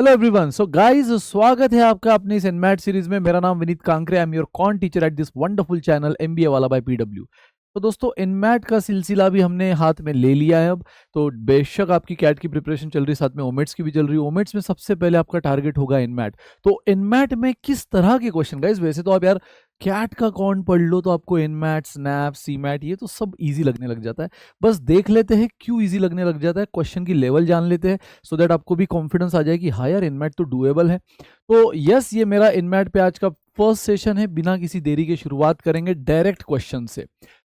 Hello everyone. So guys, स्वागत है आपका अपनी इस एनमैट सीरीज में। मेरा नाम Vineet Kankare, I am your quant teacher at this wonderful channel MBA वाला बाय पीडब्ल्यू। तो दोस्तों, एनमैट का सिलसिला भी हमने हाथ में ले लिया है अब। तो बेशक आपकी कैट की प्रिपरेशन चल रही है, साथ में ओमेट्स की भी चल रही है। ओमेट्स में सबसे पहले आपका टारगेट होगा एनमैट। तो एनमैट में किस तरह के क्वेश्चन, गाइस वैसे तो आप यार कैट का कौन पढ़ लो तो आपको एनमैट, स्नैप, सीमैट ये तो सब इजी लगने लग जाता है। बस देख लेते हैं क्यों इजी लगने लग जाता है, क्वेश्चन की लेवल जान लेते हैं, सो दैट आपको भी कॉन्फिडेंस आ जाए कि हाँ यार इनमैट तो डुएबल है। तो यस, ये मेरा इनमैट पे आज का फर्स्ट सेशन है। बिना किसी देरी के शुरुआत करेंगे डायरेक्ट क्वेश्चन से।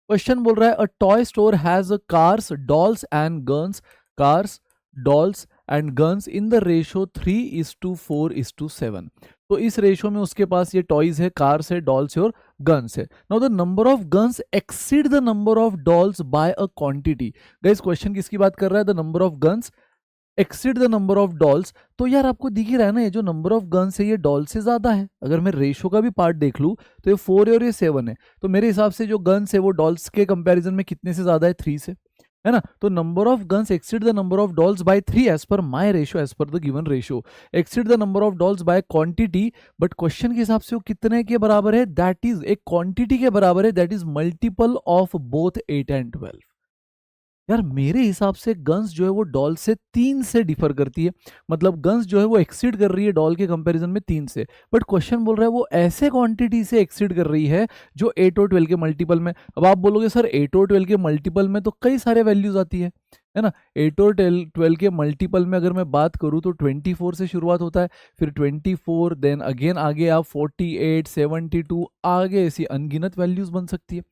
क्वेश्चन बोल रहा है, a toy store has cars, dolls and guns, cars, dolls and guns in the ratio 3:4:7। तो इस रेशो में उसके पास ये टॉयज है, कार्स है, डॉल्स है और गन्स है। Now the number of guns exceed the number of dolls by a quantity. Guys question किसकी बात कर रहा है? The number of guns exceed the number of dolls. तो यार आपको दिख ही रहा है ना, ये जो नंबर ऑफ गन्स है ये डॉल से ज्यादा है। अगर मैं रेशो का भी पार्ट देख लूं तो ये 4 है और ये 7 है। तो मेरे हिसाब से जो गन्स है वो डॉल्स के कंपैरिजन में कितने से ज्यादा है? 3 से, है ना। तो number of guns exceed the number of dolls by 3 as per my ratio, as per the given ratio. Exceed the number of dolls by quantity, but question के हिसाब से वो कितने के बराबर है? दैट इज एक क्वांटिटी के बराबर है, that is multiple of both 8 and 12। यार मेरे हिसाब से गन्स जो है वो डॉल से 3 से डिफर करती है। मतलब गन्स जो है वो एक्सीड कर रही है डॉल के कंपैरिजन में 3 से। बट क्वेश्चन बोल रहा है वो ऐसे क्वांटिटी से एक्सीड कर रही है जो 8 और 12 के मल्टीपल में। अब आप बोलोगे सर 8 और 12 के मल्टीपल में तो कई सारे वैल्यूज आती है ना। 8 और 12 के मल्टीपल में अगर मैं बात करूं तो 24 से शुरुआत होता है, फिर 24, देन अगेन आगे आप 48, 72, आगे ऐसी अनगिनत वैल्यूज बन सकती है।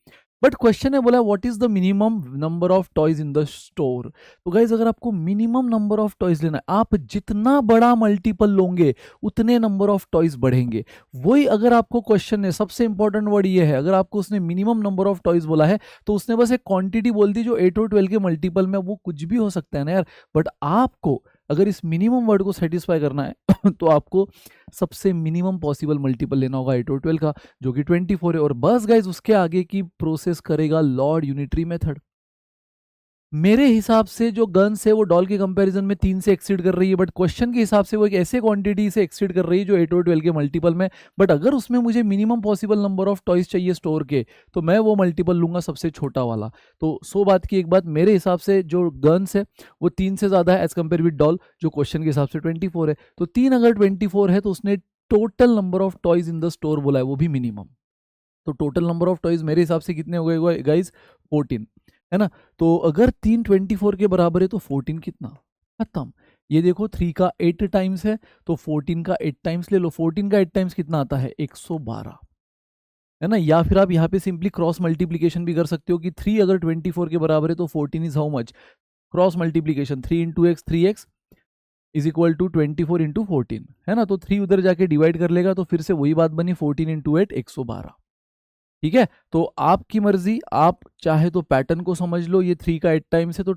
बट क्वेश्चन है बोला what is the minimum number of toys in the store. तो गाइज अगर आपको मिनिमम नंबर ऑफ टॉयज लेना है, आप जितना बड़ा मल्टीपल लोगे उतने नंबर ऑफ टॉयज बढ़ेंगे। वही अगर आपको क्वेश्चन है, सबसे इंपॉर्टेंट वर्ड ये है, अगर आपको उसने मिनिमम नंबर ऑफ टॉयज बोला है तो उसने बस एक क्वांटिटी बोल दी जो 8 और 12 के मल्टीपल में, वो कुछ भी हो सकता है ना यार। बट आपको अगर इस मिनिमम वर्ड को सेटिस्फाई करना है तो आपको सबसे मिनिमम पॉसिबल मल्टीपल लेना होगा 8 और 12 का, जो कि 24 है। और बस गाइज उसके आगे की प्रोसेस करेगा लॉर्ड यूनिटरी मेथड। मेरे हिसाब से जो गन्स है वो डॉल के कंपैरिजन में 3 से एक्सीड कर रही है, बट क्वेश्चन के हिसाब से वो एक ऐसे क्वांटिटी से एक्सीड कर रही है जो 8 और 12 के मल्टीपल में। बट अगर उसमें मुझे minimum possible number of toys चाहिए स्टोर के, तो मैं वो मल्टीपल लूंगा सबसे छोटा वाला। तो 100 बात की एक बात, मेरे हिसाब से जो गन्स है वो 3 से ज्यादा है एज कम्पेयर विद डॉल, जो क्वेश्चन के हिसाब से 24 है। तो 3 अगर 24 है तो उसने total number of toys in the store बोला है, वो भी मिनिमम। तो टोटल नंबर ऑफ टॉयज मेरे हिसाब से कितने हो गए गाइज? 14, है ना। तो अगर 3 24 के बराबर है तो 14 कितना? खत्म। ये देखो 3 का 8 टाइम्स है तो 14 का 8 टाइम्स ले लो। 14 का 8 टाइम्स कितना आता है? 112, है ना। या फिर आप यहाँ पे सिंपली क्रॉस मल्टीप्लीकेशन भी कर सकते हो कि 3 अगर 24 के बराबर है तो 14 is how much? Cross multiplication 3 into x, 3x is equal to 24 into 14, है ना। तो 3 उधर जाके डिवाइड कर लेगा तो फिर से वही बात बनी, 14 इंटू 8 112। ठीक है, तो आपकी मर्जी, आप चाहे तो पैटर्न को समझ लो, ये 3 का 8 टाइम्स है तो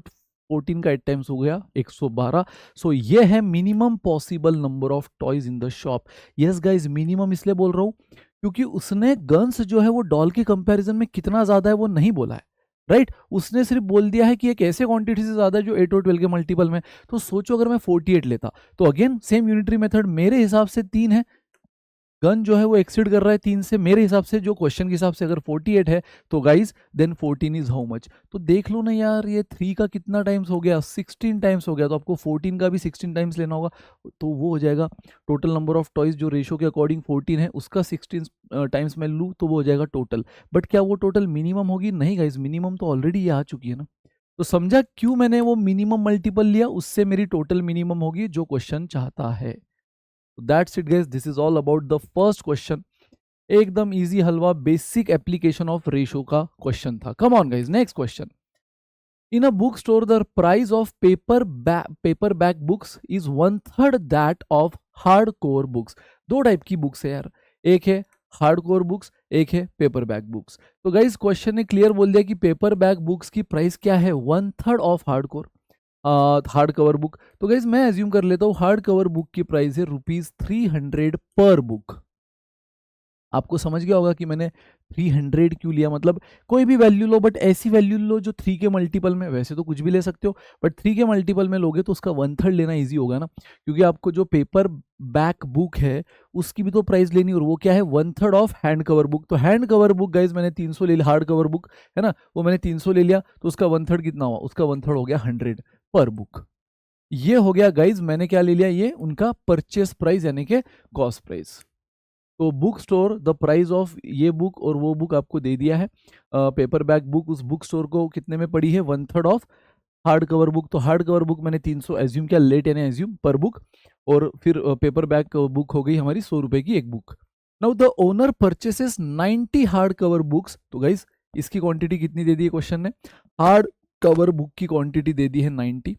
14 का 8 टाइम्स हो गया 112। सो ये है minimum possible number of toys in the shop. Yes guys, minimum इसलिए बोल रहा हूं क्योंकि उसने गन्स जो है वो डॉल के कंपैरिजन में कितना ज्यादा है वो नहीं बोला है, राइट। उसने सिर्फ बोल दिया है कि एक ऐसे क्वांटिटी से ज्यादा है जो 8 और 12 के मल्टीपल में। तो सोचो अगर मैं 48 लेता तो अगेन सेम यूनिटरी मेथड, मेरे हिसाब से 3 है, गन जो है वो एक्सीड कर रहा है 3 से। मेरे हिसाब से जो क्वेश्चन के हिसाब से अगर 48 है तो guys then 14 is how much? तो देख लो ना यार, ये 3 का कितना टाइम्स हो गया? 16 टाइम्स हो गया। तो आपको 14 का भी 16 टाइम्स लेना होगा, तो वो हो जाएगा टोटल नंबर ऑफ टॉयज जो रेशो के अकॉर्डिंग 14 है उसका 16 टाइम्स मैं लूँ तो वो हो जाएगा टोटल। बट क्या वो टोटल मिनिमम होगी? नहीं गाइज, मिनिमम तो ऑलरेडी ये आ चुकी है ना। तो समझा क्यों मैंने वो मिनिमम मल्टीपल लिया? उससे मेरी टोटल मिनिमम होगी जो क्वेश्चन चाहता है। That's it guys, this is all about the first question. एकदम easy halwa, basic application of ratio का क्वेश्चन था। Come on guys, next question. In a book store the price of paperback books is 1/3 that of hard core books. दो type की books है यार, एक है hard core books, एक है पेपर बैक बुक्स। तो गाइस क्वेश्चन ने क्लियर बोल दिया कि पेपर बैक बुक्स की प्राइस क्या है? 1/3 of hard core hard cover book. तो गाइज मैं एज्यूम कर लेता हूँ हार्ड कवर बुक की प्राइस है ₹300 पर बुक। आपको समझ गया होगा कि मैंने 300 क्यों लिया। मतलब कोई भी वैल्यू लो, बट ऐसी वैल्यू लो जो 3 के मल्टीपल में, वैसे तो कुछ भी ले सकते हो बट 3 के मल्टीपल में लोगे तो उसका 1/3 लेना ईजी होगा ना, क्योंकि आपको जो पेपर बैक बुक है उसकी भी तो प्राइस लेनी, और वो क्या है 1/3 ऑफ हैंड कवर बुक। तो हैंड कवर बुक गाइज मैंने 300 ले लिया, हार्ड कवर बुक है ना, वो मैंने 300 ले लिया, तो उसका 1/3 कितना हुआ, उसका 1/3 हो गया 100 पर बुक। ये हो गया गाइज, मैंने क्या ले लिया, ये उनका परचेस प्राइस यानी कि कॉस्ट प्राइस। तो book store the price of ये बुक और वो बुक आपको दे दिया है। पेपर बैक बुक उस बुक स्टोर को कितने में पड़ी है, 1/3 ऑफ हार्ड कवर बुक। तो हार्ड कवर बुक मैंने 300 एज्यूम किया, लेट यानी एज्यूम पर बुक, और फिर पेपर बैक बुक हो गई हमारी 100 रुपए की एक book. Now the owner purchases 90 hard cover books. तो गाइज इसकी क्वांटिटी कितनी दे दी है क्वेश्चन ने, हार्ड कवर बुक की क्वांटिटी दे दी है 90।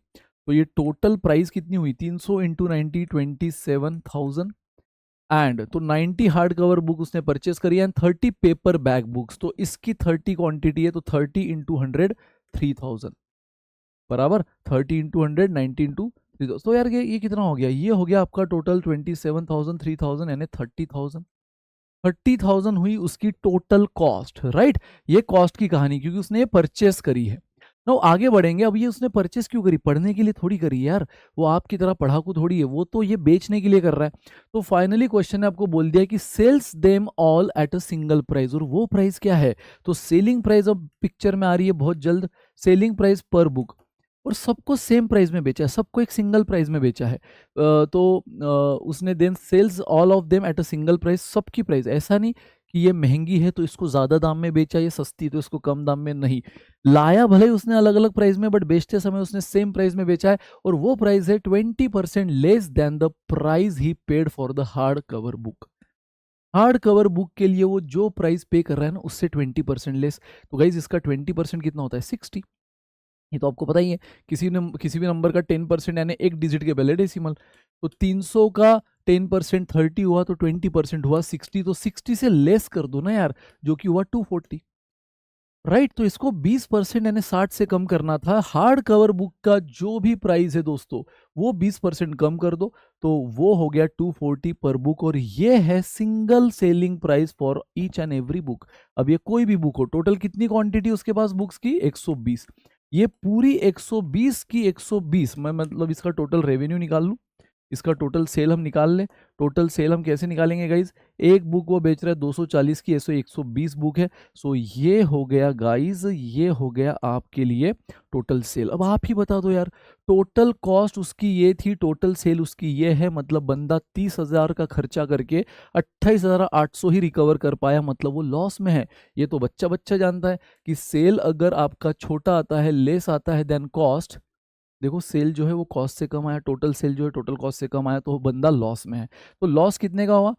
तो ये टोटल प्राइस कितनी हुई, 300 इंटू 90 27,000 एंड, तो 90 हार्ड कवर बुक उसने परचेस करी एंड 30 पेपर बैग बुक्स। तो इसकी 30 क्वांटिटी है, तो 30 इंटू 100 3000 बराबर 30 इंटू 100 90 इंटू 3000। तो यार ये कितना हो गया, ये हो गया आपका टोटल 27,000 3000 यानी 30,000। 30,000 हुई उसकी टोटल कॉस्ट, राइट। ये कॉस्ट की कहानी, क्योंकि उसने ये परचेस करी है। नो आगे बढ़ेंगे, अब ये उसने परचेस क्यों करी, पढ़ने के लिए थोड़ी करी यार, वो आपकी तरह पढ़ाकू थोड़ी है, वो तो ये बेचने के लिए कर रहा है। तो फाइनली क्वेश्चन ने आपको बोल दिया कि sells them all at a single price, और वो प्राइस क्या है, तो सेलिंग प्राइस अब पिक्चर में आ रही है बहुत जल्द, सेलिंग प्राइस पर बुक, और सबको सेम प्राइस में बेचा है, सबको एक सिंगल प्राइस में बेचा है। उसने then sells all of them at a single price, सबकी प्राइस, ऐसा नहीं कि ये महंगी है तो इसको ज़्यादा दाम में बेचा, ये सस्ती तो इसको कम दाम में, नहीं, लाया भले उसने अलग अलग प्राइस में बट बेचते समय उसने सेम प्राइस में बेचा है, और वो प्राइस है 20% less than the price he paid for the hard cover book. Hard cover book के लिए वो जो प्राइस पे कर रहा है ना उससे 20% लेस। तो गाइज इसका 20% कितना होता है, 60। ये तो आपको पता ही है, किसी भी नंबर का 10% यानी एक डिजिट के पहले डेसिमल। तो 300 का 10% 30 हुआ, तो 20% हुआ 60, तो 60 से लेस कर दो ना यार, जो कि हुआ 240, राइट। तो इसको 20% यानी 60 से कम करना था। हार्ड कवर बुक का जो भी प्राइस है दोस्तों, वो 20% कम कर दो, तो वो हो गया 240 पर बुक, और ये है single selling price for each and every book. अब ये कोई भी बुक हो, टोटल कितनी क्वांटिटी उसके पास बुक्स की, 120, ये पूरी 120 की 120, मैं मतलब इसका टोटल रेवेन्यू निकाल लूं, इसका टोटल सेल हम निकाल लें। टोटल सेल हम कैसे निकालेंगे गाइज, एक बुक वो बेच रहा है 240 की, ऐसे 120 बुक है, सो ये हो गया गाइज, ये हो गया आपके लिए टोटल सेल। अब आप ही बता दो यार, टोटल कॉस्ट उसकी ये थी, टोटल सेल उसकी ये है, मतलब बंदा 30,000 का खर्चा करके 28,800 ही रिकवर कर पाया, मतलब वो लॉस में है। ये तो बच्चा बच्चा जानता है कि सेल अगर आपका छोटा आता है, लेस आता है देन कॉस्ट, देखो सेल जो है वो कॉस्ट से कम आया, टोटल सेल जो है टोटल कॉस्ट से कम आया, तो बंदा लॉस में है। तो लॉस कितने का हुआ,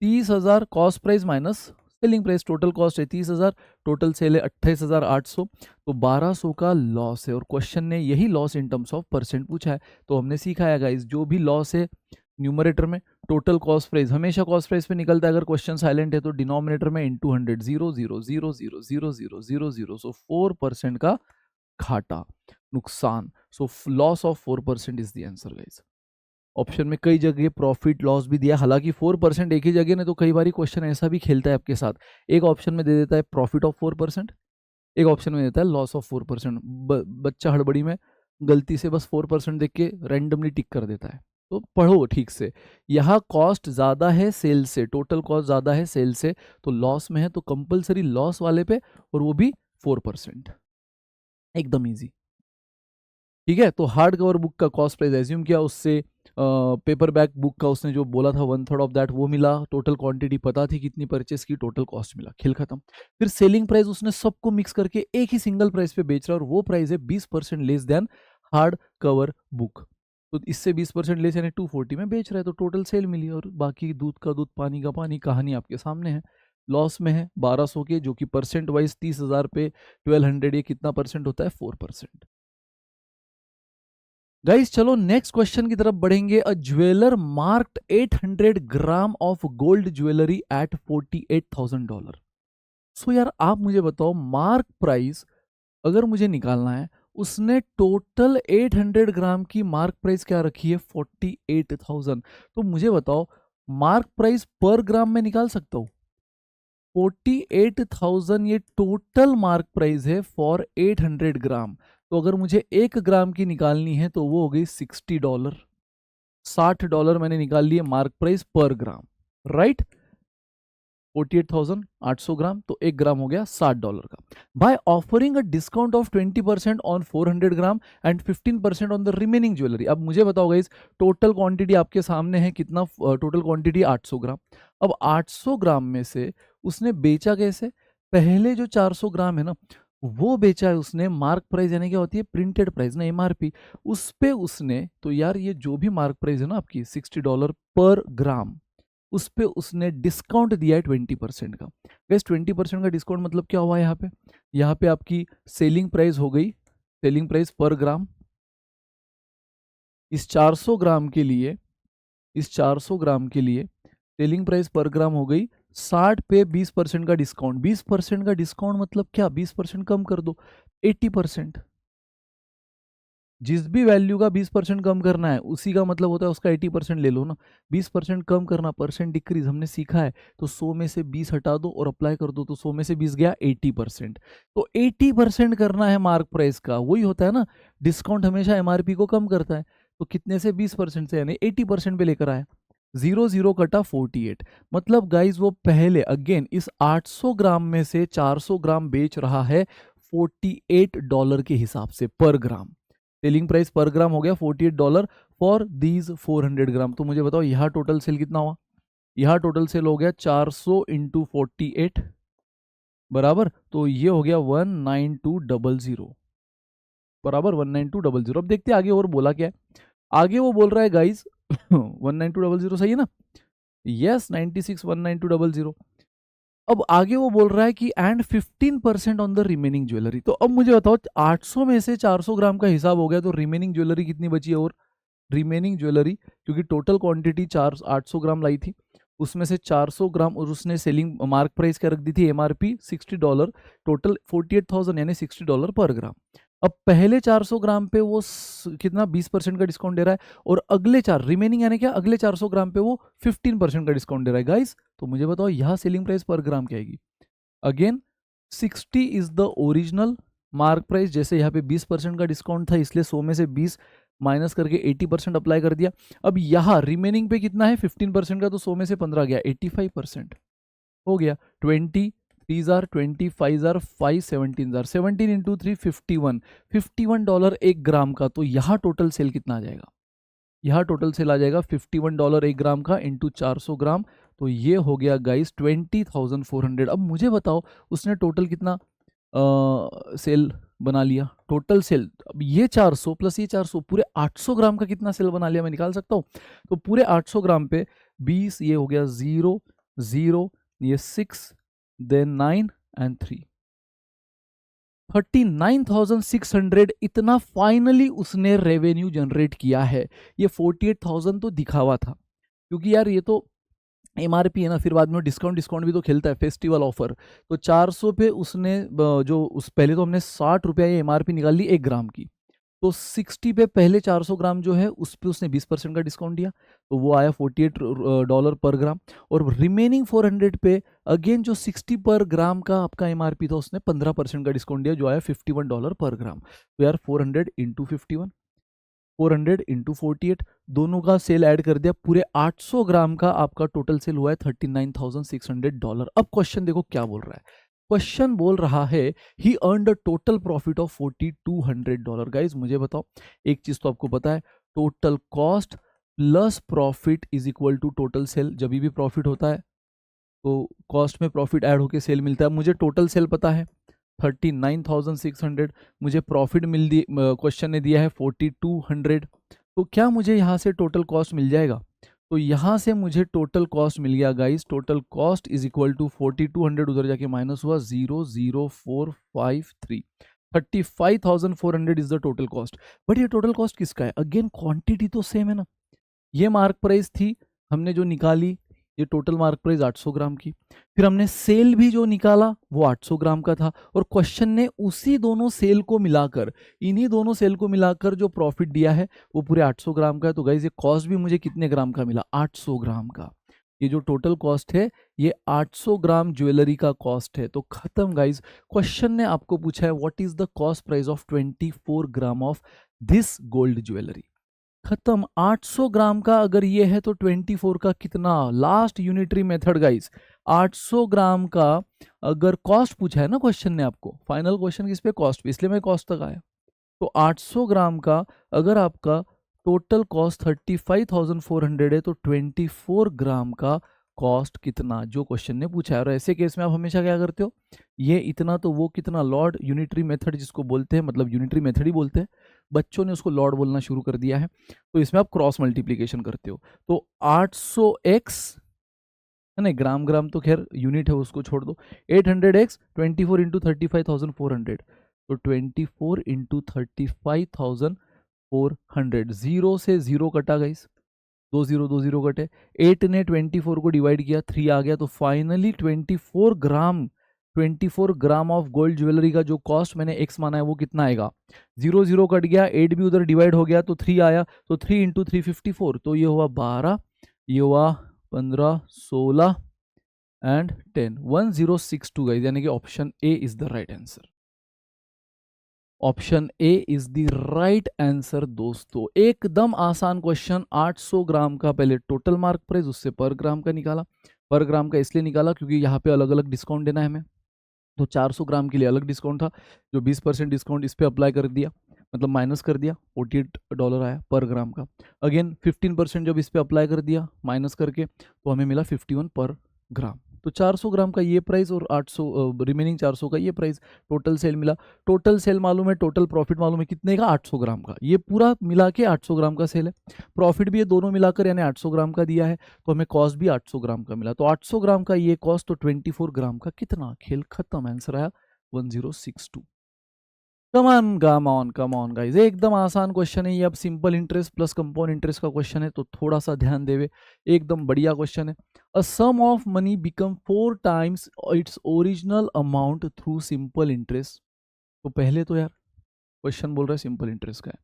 30,000 cost price minus selling price, total cost है 30,000, टोटल सेल है 28,800, तो 1200 का लॉस है। और क्वेश्चन ने यही loss in terms of percent पूछा है। तो हमने सीखा है गाइस, जो भी लॉस है न्यूमरेटर में, टोटल कॉस्ट प्राइस हमेशा कॉस्ट प्राइस पे निकलता है, अगर क्वेश्चन साइलेंट है तो डिनोमिनेटर में इंटू 100, 0 सो 4% का घाटा, नुकसान। So loss of 4% is the answer guys. Option में कई जगह प्रॉफिट लॉस भी दिया, हालांकि 4% एक ही जगह ने, तो कई बार क्वेश्चन ऐसा भी खेलता है आपके साथ, एक ऑप्शन में दे देता है प्रॉफिट ऑफ 4%, एक ऑप्शन में देता है लॉस ऑफ 4%। बच्चा हड़बड़ी में गलती से बस 4% देख के रैंडमली टिक कर देता है। तो पढ़ो ठीक से, यहाँ कॉस्ट ज़्यादा है सेल से, टोटल कॉस्ट ज़्यादा है सेल से, तो लॉस में है, तो कंपलसरी लॉस वाले पे, और वो भी 4%, एकदम ईजी। ठीक है, तो हार्ड कवर बुक का कॉस्ट प्राइस एज्यूम किया, उससे पेपर बैक बुक का उसने जो बोला था 1/3 ऑफ दैट वो मिला, टोटल क्वांटिटी पता थी कितनी परचेस की, टोटल कॉस्ट मिला, खेल खत्म। फिर सेलिंग प्राइस उसने सबको मिक्स करके एक ही सिंगल प्राइस पे बेच रहा है, और वो प्राइस है 20% less than hard cover book. तो इससे 20% लेस यानी 240 में बेच रहा है, तो टोटल सेल मिली, और बाकी दूध का दूध पानी का पानी, कहानी आपके सामने है। लॉस में है 1200 के, जो कि परसेंट वाइज 30,000 पे 1200, ये कितना परसेंट होता है, 4%। गाइस चलो नेक्स्ट क्वेश्चन की तरफ बढ़ेंगे। A jeweller marked 800 gram of gold jewellery at $48,000। So यार आप मुझे बताओ, मार्क प्राइस अगर मुझे निकालना है, उसने टोटल 800 ग्राम की मार्क प्राइस क्या रखी है, 48,000। तो मुझे बताओ मार्क प्राइस पर ग्राम में निकाल सकता हूँ, 48,000 ये टोटल मार्क प्राइस है फॉर 800 ग्राम। तो अगर मुझे 1 ग्राम की निकालनी है तो वो हो गई $60। $60 मैंने निकाल लिए मार्क प्राइस पर ग्राम, राइट। 48,800 ग्राम, तो 1 ग्राम हो गया $60 का। By offering a discount of 20% on 400 gram and 15% on the remaining jewellery. अब मुझे बताओ गाइस, टोटल क्वांटिटी आपके सामने है कितना, टोटल क्वांटिटी 800 ग्राम। अब 800 ग्राम में से उसने बेचा कैसे, पहले जो 400 ग्राम है ना वो बेचा है उसने मार्क प्राइस, यानी क्या होती है प्रिंटेड प्राइस ना, एमआरपी, उस पे उसने, तो यार ये जो भी मार्क प्राइस है ना आपकी $60 पर ग्राम, उस पे उसने डिस्काउंट दिया है 20% का। गैस 20% का डिस्काउंट मतलब क्या हुआ यहाँ पे आपकी सेलिंग प्राइस हो गई, सेलिंग प्राइस पर ग्राम इस 400 ग्राम के लिए, इस 400 ग्राम के लिए सेलिंग प्राइस पर ग्राम हो गई 60 पे 20% का डिस्काउंट। 20% का डिस्काउंट मतलब क्या, 20% कम कर दो, 80%। जिस भी वैल्यू का 20% कम करना है उसी का मतलब होता है उसका 80% ले लो ना। 20% कम करना, परसेंट डिक्रीज हमने सीखा है, तो 100 में से 20 हटा दो और अप्लाई कर दो, तो 100 में से 20 गया 80%। तो 80% करना है मार्क प्राइस का, वही होता है ना, डिस्काउंट हमेशा एमआरपी को कम करता है। तो कितने से, 20% से, यानी 80% पे लेकर आया। 0 कटा 48, मतलब गाइज वो पहले अगेन इस 800 ग्राम में से 400 ग्राम बेच रहा है $48 के हिसाब से पर ग्राम। सेलिंग प्राइस पर ग्राम हो गया $48 फॉर दीज 400 ग्राम। तो मुझे बताओ यहाँ टोटल सेल कितना हुआ, यहाँ टोटल सेल हो गया 400 इंटू 48 बराबर, तो ये हो गया 19200 बराबर 19200। अब देखते हैं आगे और बोला क्या है। आगे वो बोल रहा है गाइज 19200 सही है ना, यस 96 19200। अब आगे वो बोल रहा है कि and 15% on the remaining jewellery. तो अब मुझे बताओ 800 में से 400 ग्राम का हिसाब हो गया, तो रिमेनिंग ज्वेलरी कितनी बची है, और रिमेनिंग ज्वेलरी क्योंकि टोटल क्वांटिटी 800 ग्राम लाई थी, उसमें से 400 ग्राम और उसने सेलिंग मार्क प्राइस क्या रख दी थी, एमआरपी $60, टोटल 48,000 यानी $60 पर ग्राम। अब पहले 400 ग्राम पे वो कितना 20% का डिस्काउंट दे रहा है, और अगले रिमेनिंग यानी क्या, अगले 400 ग्राम पे वो 15% का डिस्काउंट दे रहा है गाइस। तो मुझे बताओ यहाँ सेलिंग प्राइस पर ग्राम क्या आएगी। Again 60 is the original mark price, जैसे यहाँ पे 20% का डिस्काउंट था इसलिए 100 में से 20 माइनस करके 80% अप्लाई कर दिया। अब यहाँ रिमेनिंग पे कितना है 15% का, तो 100 में से 15 गया 85% हो गया। 20 3 आर 20 5 आर 5 17 आर 17 इंटू 3 $51 1 ग्राम का। तो यहाँ टोटल सेल कितना आ जाएगा, यहाँ टोटल सेल आ जाएगा $51 1 ग्राम का इंटू 400 ग्राम, तो ये हो गया गाइस 20,400। अब मुझे बताओ उसने टोटल कितना सेल बना लिया, टोटल सेल। अब ये 400 प्लस ये 400 पूरे 800 ग्राम का कितना सेल बना लिया मैं निकाल सकता हूँ। तो पूरे 800 ग्राम पे 20, ये हो गया 0 0, ये 6 देन 9 एंड 3, 39,600 इतना फाइनली उसने रेवेन्यू जनरेट किया है। ये 48,000 तो दिखावा था, क्योंकि यार ये तो एमआरपी है ना, फिर बाद में डिस्काउंट भी तो खेलता है, फेस्टिवल ऑफर। तो 400 पे उसने जो उस पहले तो हमने 60 रुपया ये एमआरपी निकाल ली 1 ग्राम की, तो 60 पे पहले 400 ग्राम जो है उस पे उसने 20% का डिस्काउंट दिया, तो वो आया $48 पर ग्राम। और रिमेनिंग 400 पे अगेन जो 60 पर ग्राम का आपका एमआरपी था उसने 15% का डिस्काउंट दिया, जो आया $51 पर ग्राम। तो यार 400 इंटू 51, 400 इंटू 48, दोनों का सेल ऐड कर दिया, पूरे 800 ग्राम का आपका टोटल सेल हुआ है $39,600। अब क्वेश्चन देखो क्या बोल रहा है, क्वेश्चन बोल रहा है he earned a total profit of $4,200। Guys मुझे बताओ एक चीज तो आपको पता है, total cost plus profit is equal to total sale. जब भी प्रॉफिट होता है तो कॉस्ट में प्रॉफिट ऐड होके सेल मिलता है। मुझे टोटल सेल पता है 39,600, मुझे प्रॉफिट मिल दी, क्वेश्चन ने दिया है 4,200, तो क्या मुझे यहाँ से टोटल कॉस्ट मिल जाएगा। तो यहाँ से मुझे टोटल कॉस्ट मिल गया guys, total cost is equal to 4,200, उधर जाके माइनस हुआ 00453, 35,400 is the total cost. But ये टोटल कॉस्ट किसका है, अगेन क्वांटिटी तो सेम है ना, ये मार्क प्राइस थी हमने जो निकाली, ये टोटल मार्क प्राइस 800 ग्राम की, फिर हमने सेल भी जो निकाला वो 800 ग्राम का था, और क्वेश्चन ने उसी दोनों सेल को मिलाकर, इन्हीं दोनों सेल को मिलाकर जो प्रॉफिट दिया है वो पूरे 800 ग्राम का है। तो गाइस ये कॉस्ट भी मुझे कितने ग्राम का मिला, 800 ग्राम का। ये जो टोटल कॉस्ट है ये 800 ग्राम ज्वेलरी का कॉस्ट है। तो खत्म गाइज। क्वेश्चन ने आपको पूछा है what is the cost price of 24 gram of this gold jewellery. खत्म। 800 ग्राम का अगर ये है तो 24 का कितना? Last unitary method guys. 800 ग्राम का अगर कॉस्ट पूछा है ना क्वेश्चन ने आपको, फाइनल क्वेश्चन किस पे? कॉस्ट पे, इसलिए मैं कॉस्ट तक आया। तो 800 ग्राम का अगर आपका टोटल कॉस्ट 35,400 है तो 24 ग्राम का कॉस्ट कितना, जो क्वेश्चन ने पूछा है। और ऐसे केस में आप हमेशा क्या करते हो, ये इतना तो वो कितना, लॉर्ड यूनिटरी मेथड जिसको बोलते हैं, मतलब यूनिटरी मेथड ही बोलते हैं, बच्चों ने उसको लॉर्ड बोलना शुरू कर दिया है। तो इसमें आप क्रॉस मल्टीप्लीकेशन करते हो। तो 800x है ना, ग्राम ग्राम तो खैर यूनिट है उसको छोड़ दो, 800x 24 इंटू 35,400, तो 24 इंटू 35,400, जीरो से जीरो कटा गाइस, दो जीरो कटे, 8 ने 24 को डिवाइड किया, 3 आ गया। तो finally 24 gram of gold jewellery का जो कॉस्ट मैंने x माना है वो कितना आएगा? जीरो जीरो कट गया, 8 भी उधर डिवाइड हो गया तो 3 आया, तो 3 इंटू 354, तो ये हुआ 12, ये हुआ 15, 16 एंड 10, 1062 गाइस, यानी कि option A is the right answer. Option A is the right answer दोस्तों। एकदम आसान क्वेश्चन। 800 ग्राम का पहले टोटल मार्क प्राइस, उससे पर ग्राम का निकाला। पर ग्राम का इसलिए निकाला क्योंकि यहाँ पे अलग अलग डिस्काउंट देना है हमें, तो 400 ग्राम के लिए अलग डिस्काउंट था, जो 20% डिस्काउंट इस पे अप्लाई कर दिया, मतलब माइनस कर दिया, $48 आया पर ग्राम का। अगेन 15% जब इस पे अप्लाई कर दिया माइनस करके, तो हमें मिला 51 पर ग्राम। तो 400 ग्राम का ये प्राइस और 800 रिमेनिंग 400 का ये प्राइस, टोटल सेल मिला। टोटल सेल मालूम है, टोटल प्रॉफिट मालूम है कितने का? 800 ग्राम का। ये पूरा मिला के 800 ग्राम का सेल है। प्रॉफिट भी ये दोनों मिलाकर यानी 800 ग्राम का दिया है, तो हमें कॉस्ट भी 800 ग्राम का मिला। तो 800 ग्राम का ये कॉस्ट, तो 24 ग्राम का कितना? खेल खत्म। आंसर आया 1062। कम ऑन गाइस, एकदम आसान क्वेश्चन है ये। अब simple interest plus compound interest का क्वेश्चन है, तो थोड़ा सा ध्यान देवे। एकदम बढ़िया क्वेश्चन है। A sum of money become 4 times its original amount through simple interest. तो पहले तो यार क्वेश्चन बोल रहा है सिंपल इंटरेस्ट का है,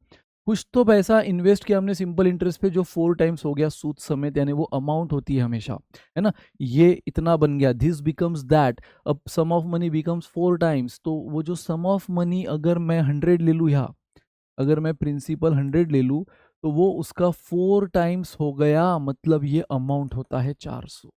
कुछ तो पैसा इन्वेस्ट किया हमने सिंपल इंटरेस्ट पे जो 4 टाइम्स हो गया सूद समेत, यानी वो अमाउंट होती है हमेशा, है ना। ये इतना बन गया, दिस बिकम्स दैट, अब सम ऑफ मनी बिकम्स 4 टाइम्स, तो वो जो सम ऑफ मनी अगर मैं 100 ले लूँ, यहाँ अगर मैं प्रिंसिपल 100 ले लूँ, तो वो उसका 4 टाइम्स हो गया, मतलब ये अमाउंट होता है 400।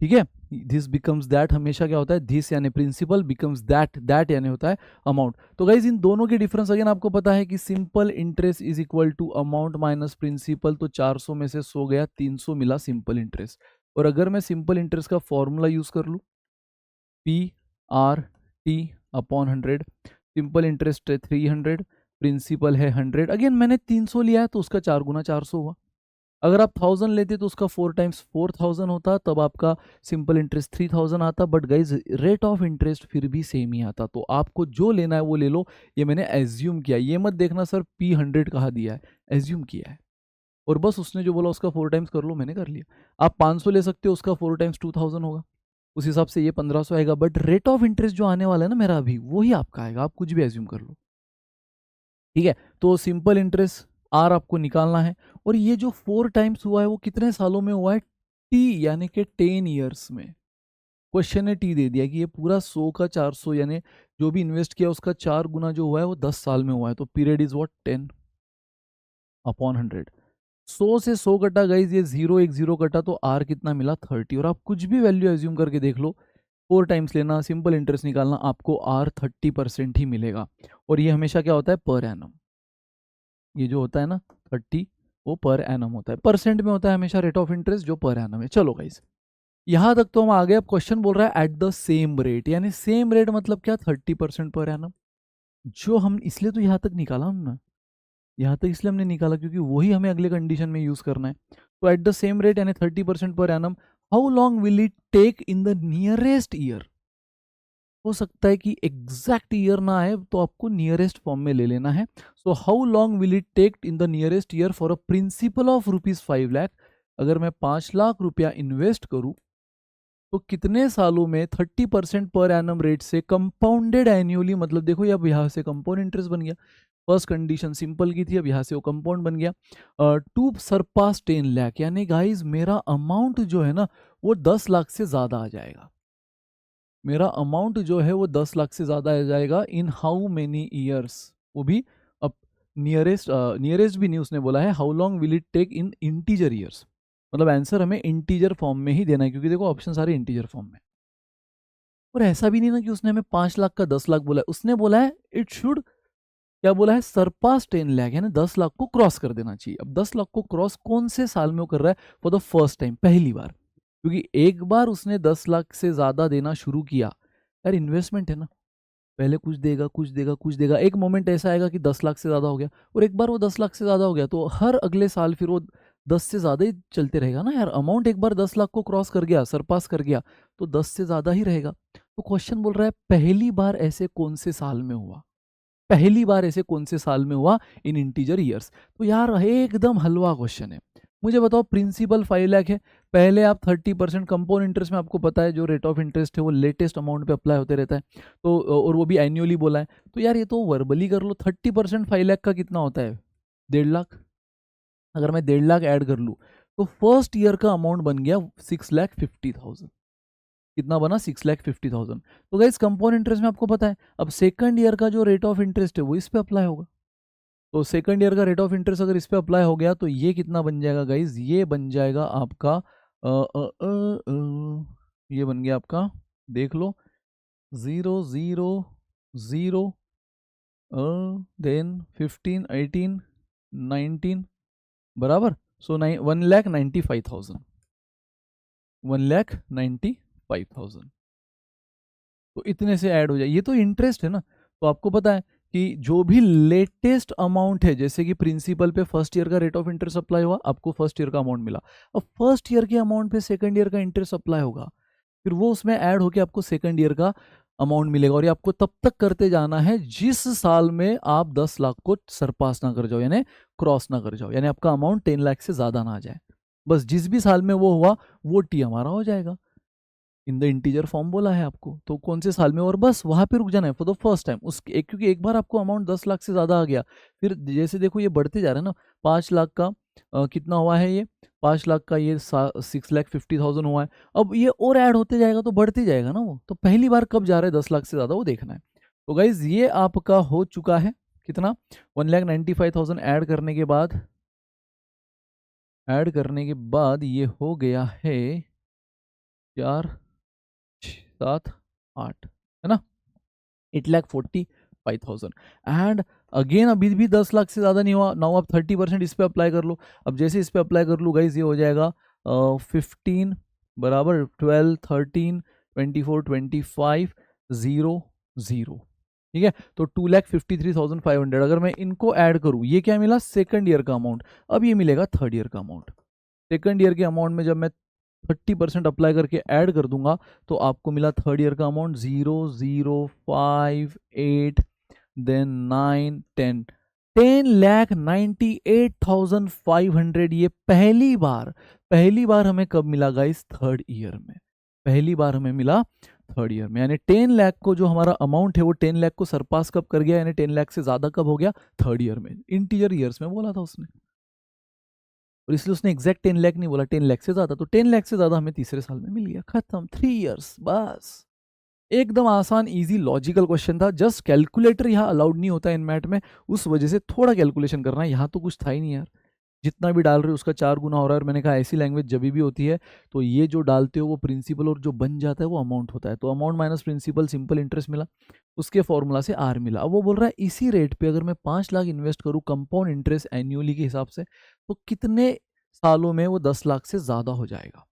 ठीक है, दिस बिकम्स दैट हमेशा क्या होता है, दिस यानी प्रिंसिपल, बिकम्स दैट, दैट यानी होता है अमाउंट। तो गाइज इन दोनों के डिफरेंस अगेन आपको पता है कि simple interest is equal to amount minus principal, तो 400 में से 100 गया, 300 मिला सिंपल इंटरेस्ट। और अगर मैं सिंपल इंटरेस्ट का फॉर्मूला यूज कर लूँ, PRT अपॉन 100, सिंपल इंटरेस्ट है 300, प्रिंसिपल है 100, अगेन मैंने 300 लिया है तो उसका 4 गुना 400 हुआ। अगर आप 1000 लेते तो उसका 4 टाइम्स 4000 होता, तब आपका सिंपल इंटरेस्ट 3000 आता। But guys rate of interest फिर भी सेम ही आता, तो आपको जो लेना है वो ले लो। ये मैंने एज्यूम किया, ये मत देखना सर P100 कहा दिया है, एज्यूम किया है। और बस उसने जो बोला उसका 4 टाइम्स कर लो, मैंने कर लिया। आप 500 ले सकते हो, उसका 4 टाइम्स 2000 होगा, उस हिसाब से ये 1500 आएगा। बट रेट ऑफ इंटरेस्ट जो आने वाला है ना मेरा अभी, वही आपका आएगा, आप कुछ भी एज्यूम कर लो। ठीक है, तो सिंपल इंटरेस्ट आर आपको निकालना है। और ये जो 4 टाइम्स हुआ है वो कितने सालों में हुआ है? टी यानी कि 10 ईयर्स में। क्वेश्चन ने टी दे दिया कि ये पूरा 100 का 400 यानी जो भी इन्वेस्ट किया उसका 4 गुना जो हुआ है वो 10 साल में हुआ है। तो पीरियड इज व्हाट, 10 अपॉन 100। 100 से 100 कटा गाइज, ये 0 एक 0 कटा, तो आर कितना मिला? 30। और आप कुछ भी वैल्यू एज्यूम करके देख लो, 4 टाइम्स लेना, सिंपल इंटरेस्ट निकालना, आपको आर 30% ही मिलेगा। और ये हमेशा क्या होता है? Per annum. ये जो होता है ना 30, वो पर एनम होता है, परसेंट में होता है हमेशा रेट ऑफ इंटरेस्ट जो पर एनम है। चलो गाइस यहां तक तो हम आ गए। अब क्वेश्चन बोल रहा है एट द सेम रेट, यानी सेम रेट मतलब क्या? 30% पर एनम। जो हम इसलिए तो यहां तक निकाला हमने, यहाँ तक इसलिए हमने निकाला क्योंकि वही हमें अगले कंडीशन में यूज करना है। तो एट द सेम रेट यानी 30% पर annum, how long will it take in the nearest year. हो सकता है कि एग्जैक्ट ईयर ना आए, तो आपको नियरेस्ट फॉर्म में ले लेना है। So how long will it take in the nearest year for a principal of ₹5 lakh. अगर मैं 5 लाख रुपया इन्वेस्ट करूं तो कितने सालों में 30% पर एनम रेट से कंपाउंडेड एन्युअली, मतलब देखो ये अब यहाँ से कंपाउंड इंटरेस्ट बन गया, फर्स्ट कंडीशन सिंपल की थी, अब यहाँ से वो कंपाउंड बन गया। टू सरपास 10 लाख, यानी गाइज मेरा अमाउंट जो है ना वो 10 लाख से ज़्यादा आ जाएगा। मेरा अमाउंट जो है वो 10 लाख से ज़्यादा आ जाएगा इन हाउ मेनी ईयर्स, वो भी अब नियरेस्ट भी नहीं उसने बोला है, how long will it take in integer years, मतलब आंसर हमें इंटीजर फॉर्म में ही देना है क्योंकि देखो ऑप्शन सारे इंटीजर फॉर्म में। और ऐसा भी नहीं ना कि उसने हमें 5 लाख का 10 लाख बोला है, उसने बोला है इट शुड, क्या बोला है, सरपास 10 लाख, यानी 10 लाख को क्रॉस कर देना चाहिए। अब 10 लाख को क्रॉस कौन से साल में वो कर रहा है, फॉर द फर्स्ट टाइम, पहली बार, क्योंकि एक बार उसने 10 लाख से ज़्यादा देना शुरू किया, यार इन्वेस्टमेंट है ना, पहले कुछ देगा कुछ देगा कुछ देगा, एक मोमेंट ऐसा आएगा कि 10 लाख से ज़्यादा हो गया, और एक बार वो 10 लाख से ज़्यादा हो गया तो हर अगले साल फिर वो 10 से ज़्यादा ही चलते रहेगा ना यार। अमाउंट एक बार 10 लाख को क्रॉस कर गया, सरपास कर गया, तो 10 से ज़्यादा ही रहेगा। तो क्वेश्चन बोल रहा है पहली बार ऐसे कौन से साल में हुआ, पहली बार ऐसे कौन से साल में हुआ इन इंटीजर ईयर्स। तो यार एकदम हलवा क्वेश्चन है। मुझे बताओ, प्रिंसिपल 5 लाख है, पहले आप 30% कंपाउंड इंटरेस्ट में, आपको पता है जो रेट ऑफ इंटरेस्ट है वो लेटेस्ट अमाउंट पे अप्लाई होते रहता है, तो और वो भी एनुअली बोला है, तो यार ये तो वर्बली कर लो। 30% 5 लाख का कितना होता है, 1.5 लाख। अगर मैं 1.5 लाख ऐड कर लूँ तो फर्स्ट ईयर का अमाउंट बन गया 6,50,000। कितना बना, 6,50,000। तो गाइस कंपाउंड इंटरेस्ट में आपको पता है, अब सेकंड ईयर का जो रेट ऑफ इंटरेस्ट है वो इस पे अप्लाई होगा, तो सेकंड ईयर का रेट ऑफ इंटरेस्ट अगर इस पे अप्लाई हो गया तो ये कितना बन जाएगा गाइज, ये बन जाएगा आपका ये बन गया आपका, देख लो, 0, 0, 0, देन 15, 18, 19 बराबर, सो 1,95,000, 1,95,000। तो इतने से ऐड हो जाए, ये तो इंटरेस्ट है ना। तो आपको पता है कि जो भी लेटेस्ट अमाउंट है, जैसे कि प्रिंसिपल पे फर्स्ट ईयर का रेट ऑफ इंटरेस्ट अप्लाई हुआ, आपको फर्स्ट ईयर का अमाउंट मिला, अब फर्स्ट ईयर के अमाउंट पे सेकंड ईयर का इंटरेस्ट अप्लाई होगा, फिर वो उसमें ऐड होके आपको सेकंड ईयर का अमाउंट मिलेगा, और ये आपको तब तक करते जाना है जिस साल में आप 10 लाख को सरपास ना कर जाओ, यानी क्रॉस ना कर जाओ, यानी आपका अमाउंट 10 लाख से ज्यादा ना आ जाए। बस जिस भी साल में वो हुआ वो टी हमारा हो जाएगा। इन द इंटीजर फॉर्म बोला है आपको, तो कौन से साल में, और बस वहां पे रुक जाना है फॉर द फर्स्ट टाइम। क्योंकि एक बार आपको अमाउंट 10 लाख से ज़्यादा आ गया, फिर जैसे देखो ये बढ़ते जा रहा है ना, 5 लाख का कितना हुआ है, ये 5 लाख का ये 6,50,000 हुआ है, अब ये और ऐड होते जाएगा तो बढ़ते जाएगा ना वो, तो पहली बार कब जा रहा है 10 लाख से ज़्यादा वो देखना है। तो गाइज ये आपका हो चुका है कितना, 1,95,000 ऐड करने के बाद ये हो गया है 4, 7, 8, है ना, 8,45,000। एंड अगेन अभी भी 10 लाख से ज़्यादा नहीं हुआ, नाउ आप 30% इस पे अप्लाई कर लो। अब जैसे इस पे अप्लाई कर लो गाइज, ये हो जाएगा 15 बराबर 12, 13, 24, 25, 0, 0, ठीक है। तो 2,53,500, अगर मैं इनको ऐड करूँ, ये क्या मिला, सेकंड ईयर का अमाउंट, अब ये मिलेगा थर्ड ईयर का अमाउंट। सेकंड ईयर के अमाउंट में जब मैं 30% अप्लाई करके ऐड कर दूंगा तो आपको मिला थर्ड ईयर का अमाउंट 0,058, देन 9, 10, 10,98,500। ये पहली बार हमें कब मिला गाइस, थर्ड ईयर में, पहली बार हमें मिला थर्ड ईयर में, यानी 10 लाख को जो हमारा अमाउंट है वो 10 लाख को सरपास कब कर गया, यानी 10 लाख से ज्यादा कब हो गया, थर्ड ईयर में। इंटीजर ईयर्स में बोला था उसने, और इसलिए उसने एग्जैक्ट 10 लाख नहीं बोला, 10 लाख से ज्यादा, तो 10 लाख से ज्यादा हमें तीसरे साल में मिल गया, खत्म, 3 इयर्स बस। एकदम आसान इजी लॉजिकल क्वेश्चन था, जस्ट कैलकुलेटर यहाँ अलाउड नहीं होता इन मैथ में, उस वजह से थोड़ा कैलकुलेशन करना है, यहाँ तो कुछ था ही नहीं यार, जितना भी डाल रहे हो उसका 4 गुना हो रहा है। और मैंने कहा ऐसी लैंग्वेज जब भी होती है तो ये जो डालते हो वो प्रिंसिपल, और जो बन जाता है वो अमाउंट होता है, तो amount minus principal, simple interest मिला, उसके फॉर्मूला से आर मिला। अब वो बोल रहा है इसी रेट पे अगर मैं 5 लाख इन्वेस्ट करूँ कंपाउंड इंटरेस्ट एन्युअली के हिसाब से, तो कितने सालों में वो 10 लाख से ज़्यादा हो जाएगा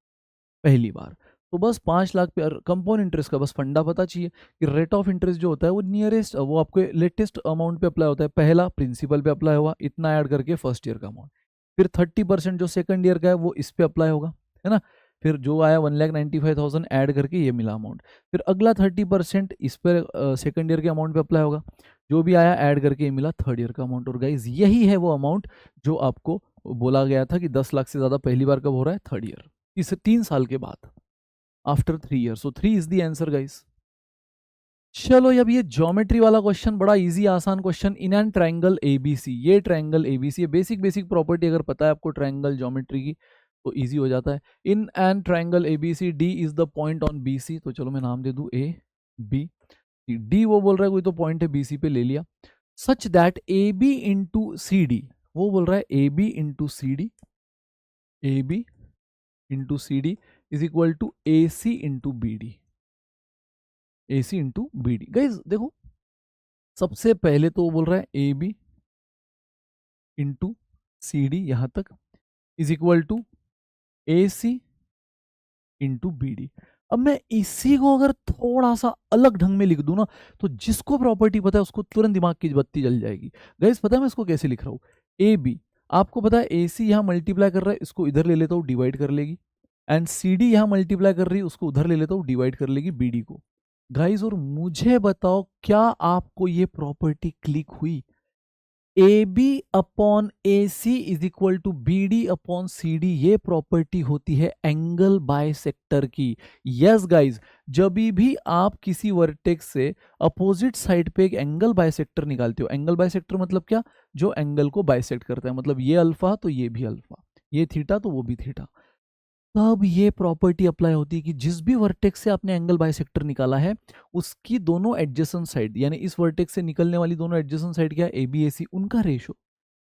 पहली बार। तो बस 5 लाख पे कंपाउंड इंटरेस्ट का बस फंडा पता चाहिए कि रेट ऑफ इंटरेस्ट जो होता है वो नियरेस्ट, वो आपके लेटेस्ट अमाउंट पे अप्लाई होता है, पहला प्रिंसिपल पे अप्लाई हुआ, इतना ऐड करके फर्स्ट ईयर का अमाउंट, फिर 30% जो सेकंड ईयर का है वो इस पे अप्लाई होगा, है ना, फिर जो आया 1,95,000 ऐड करके ये मिला अमाउंट, फिर अगला 30% इस पर सेकंड ईयर के अमाउंट पे अप्लाई होगा, जो भी आया ऐड करके ये मिला थर्ड ईयर का अमाउंट। और गाइज यही है वो अमाउंट जो आपको बोला गया था कि 10 लाख से ज़्यादा पहली बार कब हो रहा है, थर्ड ईयर, इस 3 साल के बाद, after 3 year. So 3 is the answer guys. चलो अब ये ज्योमेट्री वाला क्वेश्चन बड़ा इजी आसान question. In an triangle ABC, ये triangle ABC basic basic property अगर पता है आपको ट्रायंगल ज्योमेट्री की तो इजी हो जाता है। इन an triangle ABC D is the point on BC, तो चलो मैं नाम दे दूं ए बी डी, वो बोल रहा है कोई तो पॉइंट है बीसी पे ले लिया। Such that A B into C D, वो बोल रहा है A B into C D, A B into C D is equal to A C into B D, A C into B D. Guys देखो, सबसे पहले तो वो बोल रहा है A B into C D यहां तक is equal to A C into B D. अब मैं इसी को अगर थोड़ा सा अलग ढंग में लिख दूं ना, तो जिसको प्रॉपर्टी पता है उसको तुरंत दिमाग की बत्ती जल जाएगी। गाइस पता है मैं इसको कैसे लिख रहा हूं, ए बी, आपको पता है ए सी यहां मल्टीप्लाई कर रहा है, इसको इधर ले लेता हूं डिवाइड कर लेगी, एंड सी डी यहां मल्टीप्लाई कर रही है, उसको उधर ले लेता हूं डिवाइड कर लेगी बी डी को। गाइस और मुझे बताओ क्या आपको ये प्रॉपर्टी क्लिक हुई? A B upon A C is equal to B D upon C D, ये प्रॉपर्टी होती है एंगल बाइसेक्टर की। यस गाइज, जब भी आप किसी वर्टेक्स से अपोजिट साइड पे एक एंगल बाइसेक्टर निकालते हो, एंगल बाइसेक्टर मतलब क्या, जो एंगल को बाइसेक्ट करता है, मतलब ये अल्फा तो ये भी अल्फा, ये थीटा तो वो भी थीटा, तब ये प्रॉपर्टी अप्लाई होती है कि जिस भी वर्टेक्स से आपने एंगल बाइसेक्टर निकाला है उसकी दोनों एडजेसेंट साइड, यानी इस वर्टेक्स से निकलने वाली दोनों एडजेसेंट साइड क्या है, ए बी ए सी,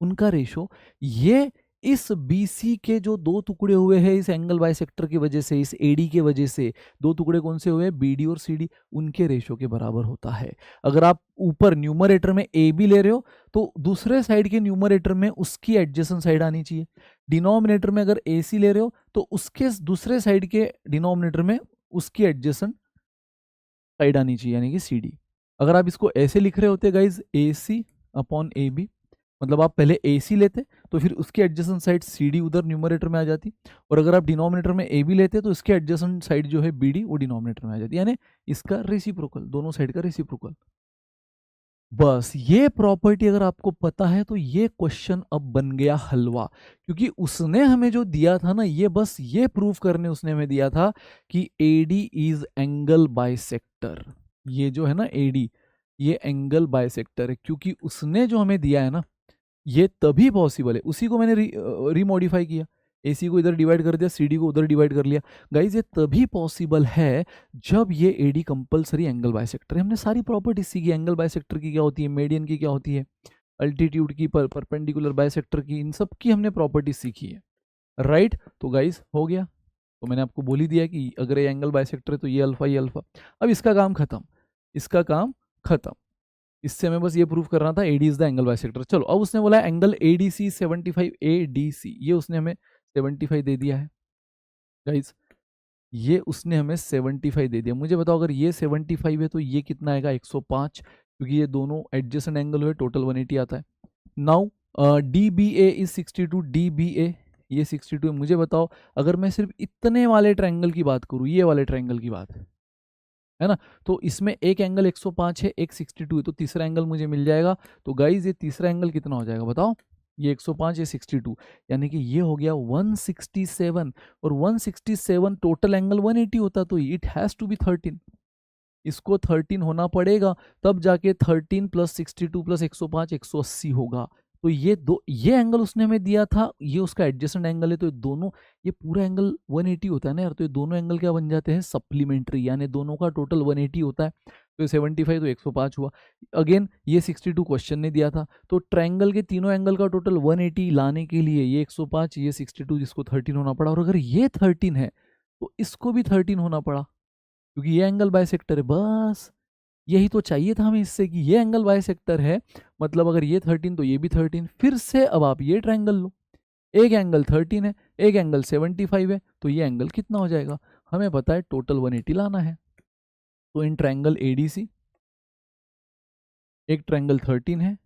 उनका रेशो ये इस BC के जो दो टुकड़े हुए हैं इस एंगल बाइसेक्टर की वजह से, इस AD की वजह से, दो टुकड़े कौन से हुए हैं, BD और CD, उनके रेशो के बराबर होता है। अगर आप ऊपर न्यूमरेटर में AB ले रहे हो तो दूसरे साइड के न्यूमरेटर में उसकी एडजेसेंट साइड आनी चाहिए। डिनोमिनेटर में अगर AC ले रहे हो तो उसके दूसरे साइड के डिनोमिनेटर में उसकी एडजेसेंट साइड आनी चाहिए, यानी कि CD। अगर आप इसको ऐसे लिख रहे होते गाइज, AC अपॉन AB, मतलब आप पहले ए सी लेते तो फिर उसकी एडजेसेंट साइड सी डी उधर न्यूमरेटर में आ जाती, और अगर आप डिनोमिनेटर में ए बी लेते तो इसके एडजेसेंट साइड जो है बी डी वो डिनोमिनेटर में आ जाती, यानी इसका रेसिप्रोकल, दोनों साइड का रेसिप्रोकल। बस ये प्रॉपर्टी अगर आपको पता है तो ये क्वेश्चन अब बन गया हलवा, क्योंकि उसने हमें जो दिया था ना, ये बस ये प्रूव करने उसने हमें दिया था कि एडी इज एंगल बाइसेक्टर। ये जो है ना एडी, ये एंगल बाइसेक्टर है, क्योंकि उसने जो हमें दिया है ना, ये तभी पॉसिबल है, उसी को मैंने रीमॉडिफाई किया, एसी को इधर डिवाइड कर दिया, सीडी को उधर डिवाइड कर लिया। गाइज ये तभी पॉसिबल है जब ये एडी कंपलसरी एंगल बाइसेक्टर है। हमने सारी प्रॉपर्टी सीखी, एंगल बाइसेक्टर की क्या होती है, मीडियन की क्या होती है, अल्टीट्यूड की, परपेंडिकुलर बाइसेक्टर की, इन सब की हमने प्रॉपर्टी सीखी है, राइट। तो गाइज हो गया, तो मैंने आपको बोल ही दिया कि अगर ये एंगल बाइसेक्टर है तो ये अल्फा, ये अल्फा। अब इसका काम खत्म, इसका काम खत्म, इससे हमें बस ये प्रूव करना था AD is the angle bisector. चलो अब उसने बोला एंगल एडीसी 75 एडीसी, ये उसने हमें 75 दे दिया है गाइस, ये उसने हमें 75 दे दिया। मुझे बताओ अगर ये 75 है तो ये कितना आएगा, 105, क्योंकि ये दोनों एडजेसेंट एंगल हुए, टोटल 180 आता है। Now D B A is 62, D B A ये 62 है। मुझे बताओ अगर मैं सिर्फ इतने वाले ट्रायंगल की बात करूँ, ये वाले ट्रायंगल की बात है ना, तो इसमें एक एंगल 105 है, एक 62 है, तो तीसरा एंगल मुझे मिल जाएगा। तो गाइज ये तीसरा एंगल कितना हो जाएगा बताओ, ये 105, ये 62, यानी कि ये हो गया 167, और 167 टोटल एंगल 180 होता, तो इट हैज़ टू बी 13, इसको 13 होना पड़ेगा, तब जाके 13 प्लस 62 प्लस 105 180 होगा। तो ये एंगल उसने हमें दिया था, ये उसका एडजेसेंट एंगल है, तो दोनों, ये पूरा एंगल 180 होता है ना यार, तो ये दोनों एंगल क्या बन जाते हैं, सप्लीमेंट्री, यानी दोनों का टोटल 180 होता है। तो 75 तो 105 हुआ। अगेन ये 62 क्वेश्चन ने दिया था, तो ट्रायंगल के तीनों एंगल का टोटल 180 लाने के लिए ये 105, ये 62, जिसको 13 होना पड़ा, और अगर ये 13 है तो इसको भी 13 होना पड़ा, क्योंकि ये एंगल बाइसेक्टर है। बस यही तो चाहिए था हमें इससे, कि ये एंगल बाइसेक्टर है, मतलब अगर ये 13 तो ये भी 13। फिर से अब आप ये ट्रायंगल लो, एक एंगल 13 है, एक एंगल 75 है, तो ये एंगल कितना हो जाएगा, हमें पता है टोटल 180 लाना है। तो इन ट्रायंगल एडीसी एक ट्रायंगल 13 है,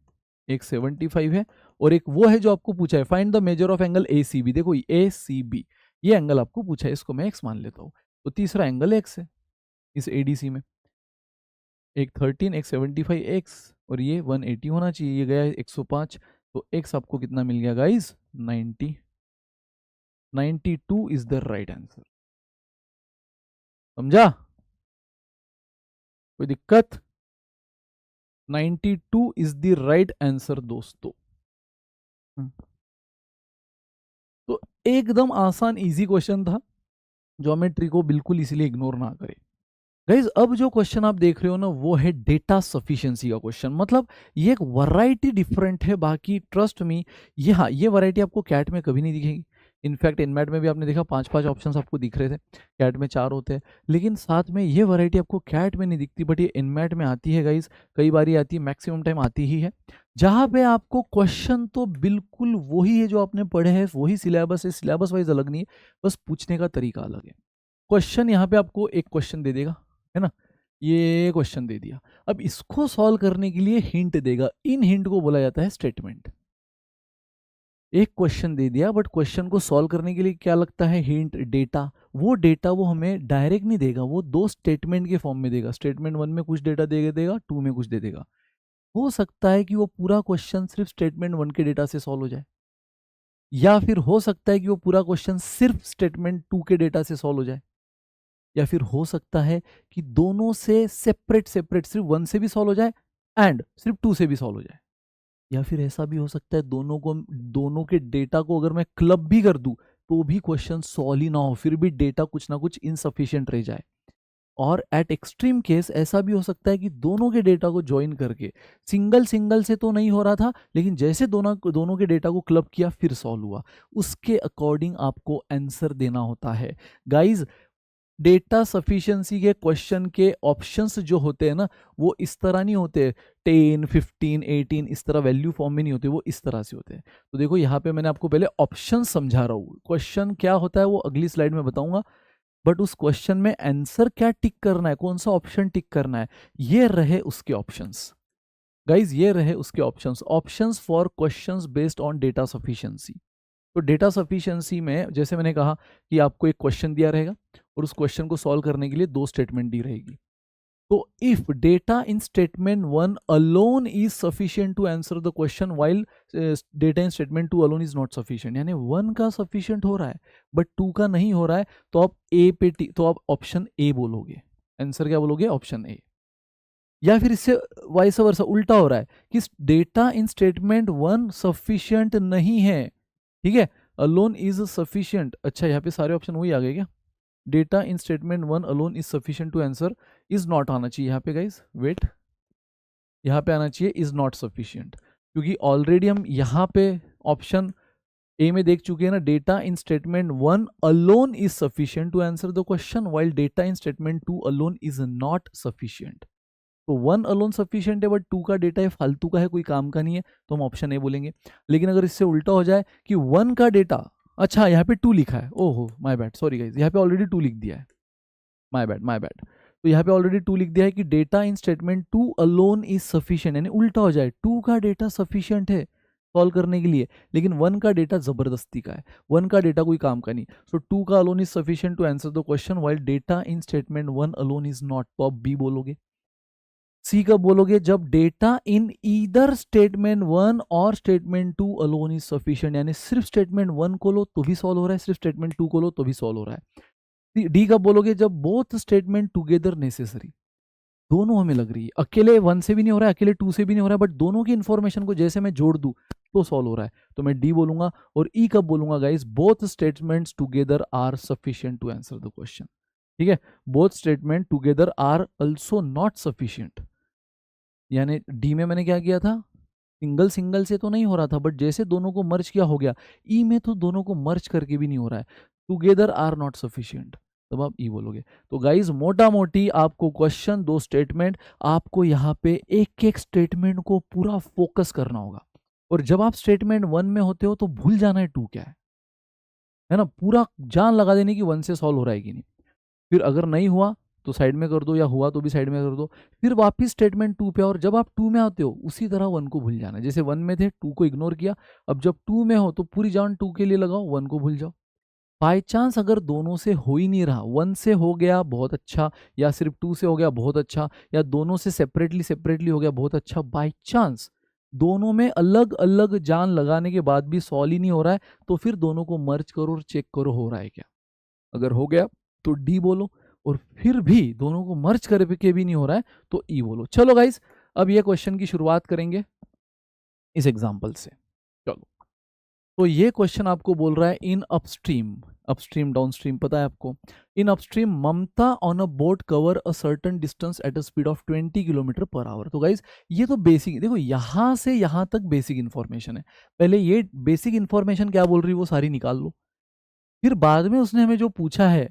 एक 75 है, और एक वो है जो आपको पूछा है, find the measure of angle A C B. देखो ए सी बी ये एंगल आपको पूछा है, इसको मैं एक्स मान लेता हूँ, तो तीसरा एंगल एक्स है इस एडीसी में, एक 13, एक 75 एक्स, और ये 180 होना चाहिए, ये गया 105, तो एक्स आपको कितना मिल गया guys, 90, 92 is the right answer. समझा? कोई दिक्कत? 92 इज द राइट आंसर दोस्तों। तो एकदम आसान इजी क्वेश्चन था, ज्योमेट्री को बिल्कुल इसलिए इग्नोर ना करें। गाइज अब जो क्वेश्चन आप देख रहे हो ना वो है डेटा सफिशिएंसी का क्वेश्चन। मतलब ये एक वैरायटी डिफरेंट है, बाकी ट्रस्ट मी ये, हाँ ये वैरायटी आपको कैट में कभी नहीं दिखेगी। इनफैक्ट इनमैट में भी आपने देखा 5-5 ऑप्शंस आपको दिख रहे थे, कैट में 4 होते हैं, लेकिन साथ में ये वैरायटी आपको कैट में नहीं दिखती, बट ये इनमैट में आती है गाइज, कई बारी आती है, मैक्सिमम टाइम आती ही है, जहाँ पे आपको क्वेश्चन तो बिल्कुल वही है जो आपने पढ़े हैं, वही सिलेबस है, सिलेबस वाइज अलग नहीं है, बस पूछने का तरीका अलग है। क्वेश्चन यहाँ पे आपको एक क्वेश्चन दे देगा, है ना, ये क्वेश्चन दे दिया, अब इसको सॉल्व करने के लिए हिंट देगा, इन हिंट को बोला जाता है स्टेटमेंट। एक क्वेश्चन दे दिया बट क्वेश्चन को सॉल्व करने के लिए क्या लगता है, हिंट, डेटा। वो डेटा वो हमें डायरेक्ट नहीं देगा, वो 2 स्टेटमेंट के फॉर्म में देगा। स्टेटमेंट 1 में कुछ डेटा दे देगा, 2 में कुछ दे देगा। हो सकता है कि वो पूरा क्वेश्चन सिर्फ स्टेटमेंट 1 के डेटा से सॉल्व हो जाए, या फिर हो सकता है कि वो पूरा क्वेश्चन सिर्फ स्टेटमेंट 2 के डेटा से सॉल्व हो जाए, या फिर हो सकता है कि दोनों से सेपरेट सेपरेट सिर्फ 1 से भी सॉल्व हो जाए एंड सिर्फ 2 से भी सॉल्व हो जाए, या फिर ऐसा भी हो सकता है दोनों के डेटा को अगर मैं क्लब भी कर दूं तो भी क्वेश्चन सॉल्व ही ना हो, फिर भी डेटा कुछ ना कुछ इनसफिशिएंट रह जाए। और एट एक्सट्रीम केस ऐसा भी हो सकता है कि दोनों के डेटा को ज्वाइन करके, सिंगल सिंगल से तो नहीं हो रहा था, लेकिन जैसे दोनों के डेटा को क्लब किया फिर सॉल्व हुआ, उसके अकॉर्डिंग आपको आंसर देना होता है। गाइज डेटा सफिशिएंसी के क्वेश्चन के ऑप्शंस जो होते हैं ना वो इस तरह नहीं होते 10, 15, 18 इस तरह वैल्यू फॉर्म में नहीं होते, वो इस तरह से होते हैं। तो देखो यहाँ पे मैंने आपको पहले ऑप्शन समझा रहा हूँ, क्वेश्चन क्या होता है वो अगली स्लाइड में बताऊंगा, बट उस क्वेश्चन में आंसर क्या टिक करना है, कौन सा ऑप्शन टिक करना है, ये रहे उसके ऑप्शंस। गाइज ये रहे उसके options, options for questions based on data sufficiency. तो डेटा सफिशिएंसी में जैसे मैंने कहा कि आपको एक क्वेश्चन दिया रहेगा और उस क्वेश्चन को सॉल्व करने के लिए 2 स्टेटमेंट दी रहेगी। तो if data in statement 1 alone is sufficient to answer the question while data in statement 2 alone is not sufficient, यानी 1 का सफिशिएंट हो रहा है बट 2 का नहीं हो रहा है, तो आप ए पे तो आप ऑप्शन ए बोलोगे, आंसर क्या बोलोगे, ऑप्शन ए। या फिर इससे वाइस वर्सा उल्टा हो रहा है कि डेटा इन स्टेटमेंट 1 सफिशिएंट नहीं है, ठीक है, अलोन इज सफिशिएंट। अच्छा यहाँ पे सारे ऑप्शन वही आ गए क्या, data in statement 1 alone is sufficient to answer, is not आना चाहिए यहाँ पे गाइज, वेट, यहाँ पे आना चाहिए इज नॉट सफिशिएंट, क्योंकि ऑलरेडी हम यहाँ पे ऑप्शन ए में देख चुके हैं ना, data in statement 1 alone is sufficient to answer the question while data in statement 2 alone is not sufficient. तो 1 अलोन सफिशिएंट है बट 2 का डेटा है फालतू का है, कोई काम का नहीं है, तो हम ऑप्शन ए बोलेंगे। लेकिन अगर इससे उल्टा हो जाए कि 1 का डेटा, अच्छा यहाँ पे 2 लिखा है, ओहो माय बैड, सॉरी गाइज, यहाँ पे ऑलरेडी 2 लिख दिया है, माय बैड माय बैड, तो यहाँ पे ऑलरेडी 2 लिख दिया है कि data in statement 2 alone is sufficient, यानी उल्टा हो जाए 2 का डेटा सफिशिएंट है सॉल्व करने के लिए, लेकिन 1 का डेटा जबरदस्ती का है, 1 का डेटा कोई काम का नहीं, सो 2 का alone is sufficient to answer the question while data in statement 1 alone is not, तो आप बी बोलोगे। सी कब बोलोगे, जब डेटा इन ईदर स्टेटमेंट 1 और स्टेटमेंट 2 अलोन इज सफिशिएंट, यानी सिर्फ स्टेटमेंट 1 को लो तो भी सॉल्व हो रहा है, सिर्फ स्टेटमेंट 2 को लो तो भी सॉल्व हो रहा है। डी कब बोलोगे, जब बोथ स्टेटमेंट टुगेदर नेसेसरी, दोनों हमें लग रही है, अकेले 1 से भी नहीं हो रहा है, अकेले 2 से भी नहीं हो रहा है, बट दोनों की इंफॉर्मेशन को जैसे मैं जोड़ दूं तो सॉल्व हो रहा है, तो मैं डी बोलूंगा। और ई कब बोलूंगा guys, both statements together are sufficient to answer the question, ठीक है, both statement together are also not sufficient, यानी डी में मैंने क्या किया था, सिंगल सिंगल से तो नहीं हो रहा था, बट जैसे दोनों को मर्ज किया हो गया, ई में तो दोनों को मर्ज करके भी नहीं हो रहा है, टुगेदर आर नॉट सफिशिएंट, तब आप ई बोलोगे। तो गाइज मोटा मोटी आपको क्वेश्चन 2 स्टेटमेंट, आपको यहाँ पे एक एक स्टेटमेंट को पूरा फोकस करना होगा, और जब आप स्टेटमेंट 1 में होते हो तो भूल जाना है 2 क्या है ना, पूरा जान लगा देने की 1 से सॉल्व हो रहा है कि नहीं, फिर अगर नहीं हुआ तो साइड में कर दो, या हुआ तो भी साइड में कर दो, फिर वापस स्टेटमेंट 2 पे, और जब आप 2 में आते हो उसी तरह 1 को भूल जाना, जैसे 1 में थे 2 को इग्नोर किया, अब जब 2 में हो तो पूरी जान 2 के लिए लगाओ, 1 को भूल जाओ। बाय चांस अगर दोनों से हो ही नहीं रहा, 1 से हो गया बहुत अच्छा, या सिर्फ 2 से हो गया बहुत अच्छा, या दोनों से सेपरेटली सेपरेटली हो गया बहुत अच्छा, बाय चांस दोनों में अलग अलग जान लगाने के बाद भी सॉल्व ही नहीं हो रहा है, तो फिर दोनों को मर्ज करो और चेक करो हो रहा है क्या, अगर हो गया तो डी बोलो, और फिर भी दोनों को मर्ज करके भी नहीं हो रहा है, तो ई बोलो। चलो गाइस, अब ये क्वेश्चन की शुरुआत करेंगे इस एग्जाम्पल से। चलो, तो ये क्वेश्चन आपको बोल रहा है इन अपस्ट्रीम, अपस्ट्रीम डाउनस्ट्रीम पता है आपको। In upstream Mamta on a boat cover a certain distance at a speed of 20 kilometre per hour. तो गाइज ये तो बेसिक, देखो यहां से यहां तक बेसिक इंफॉर्मेशन है। पहले ये बेसिक इंफॉर्मेशन क्या बोल रही है वो सारी निकाल लो, फिर बाद में उसने हमें जो पूछा है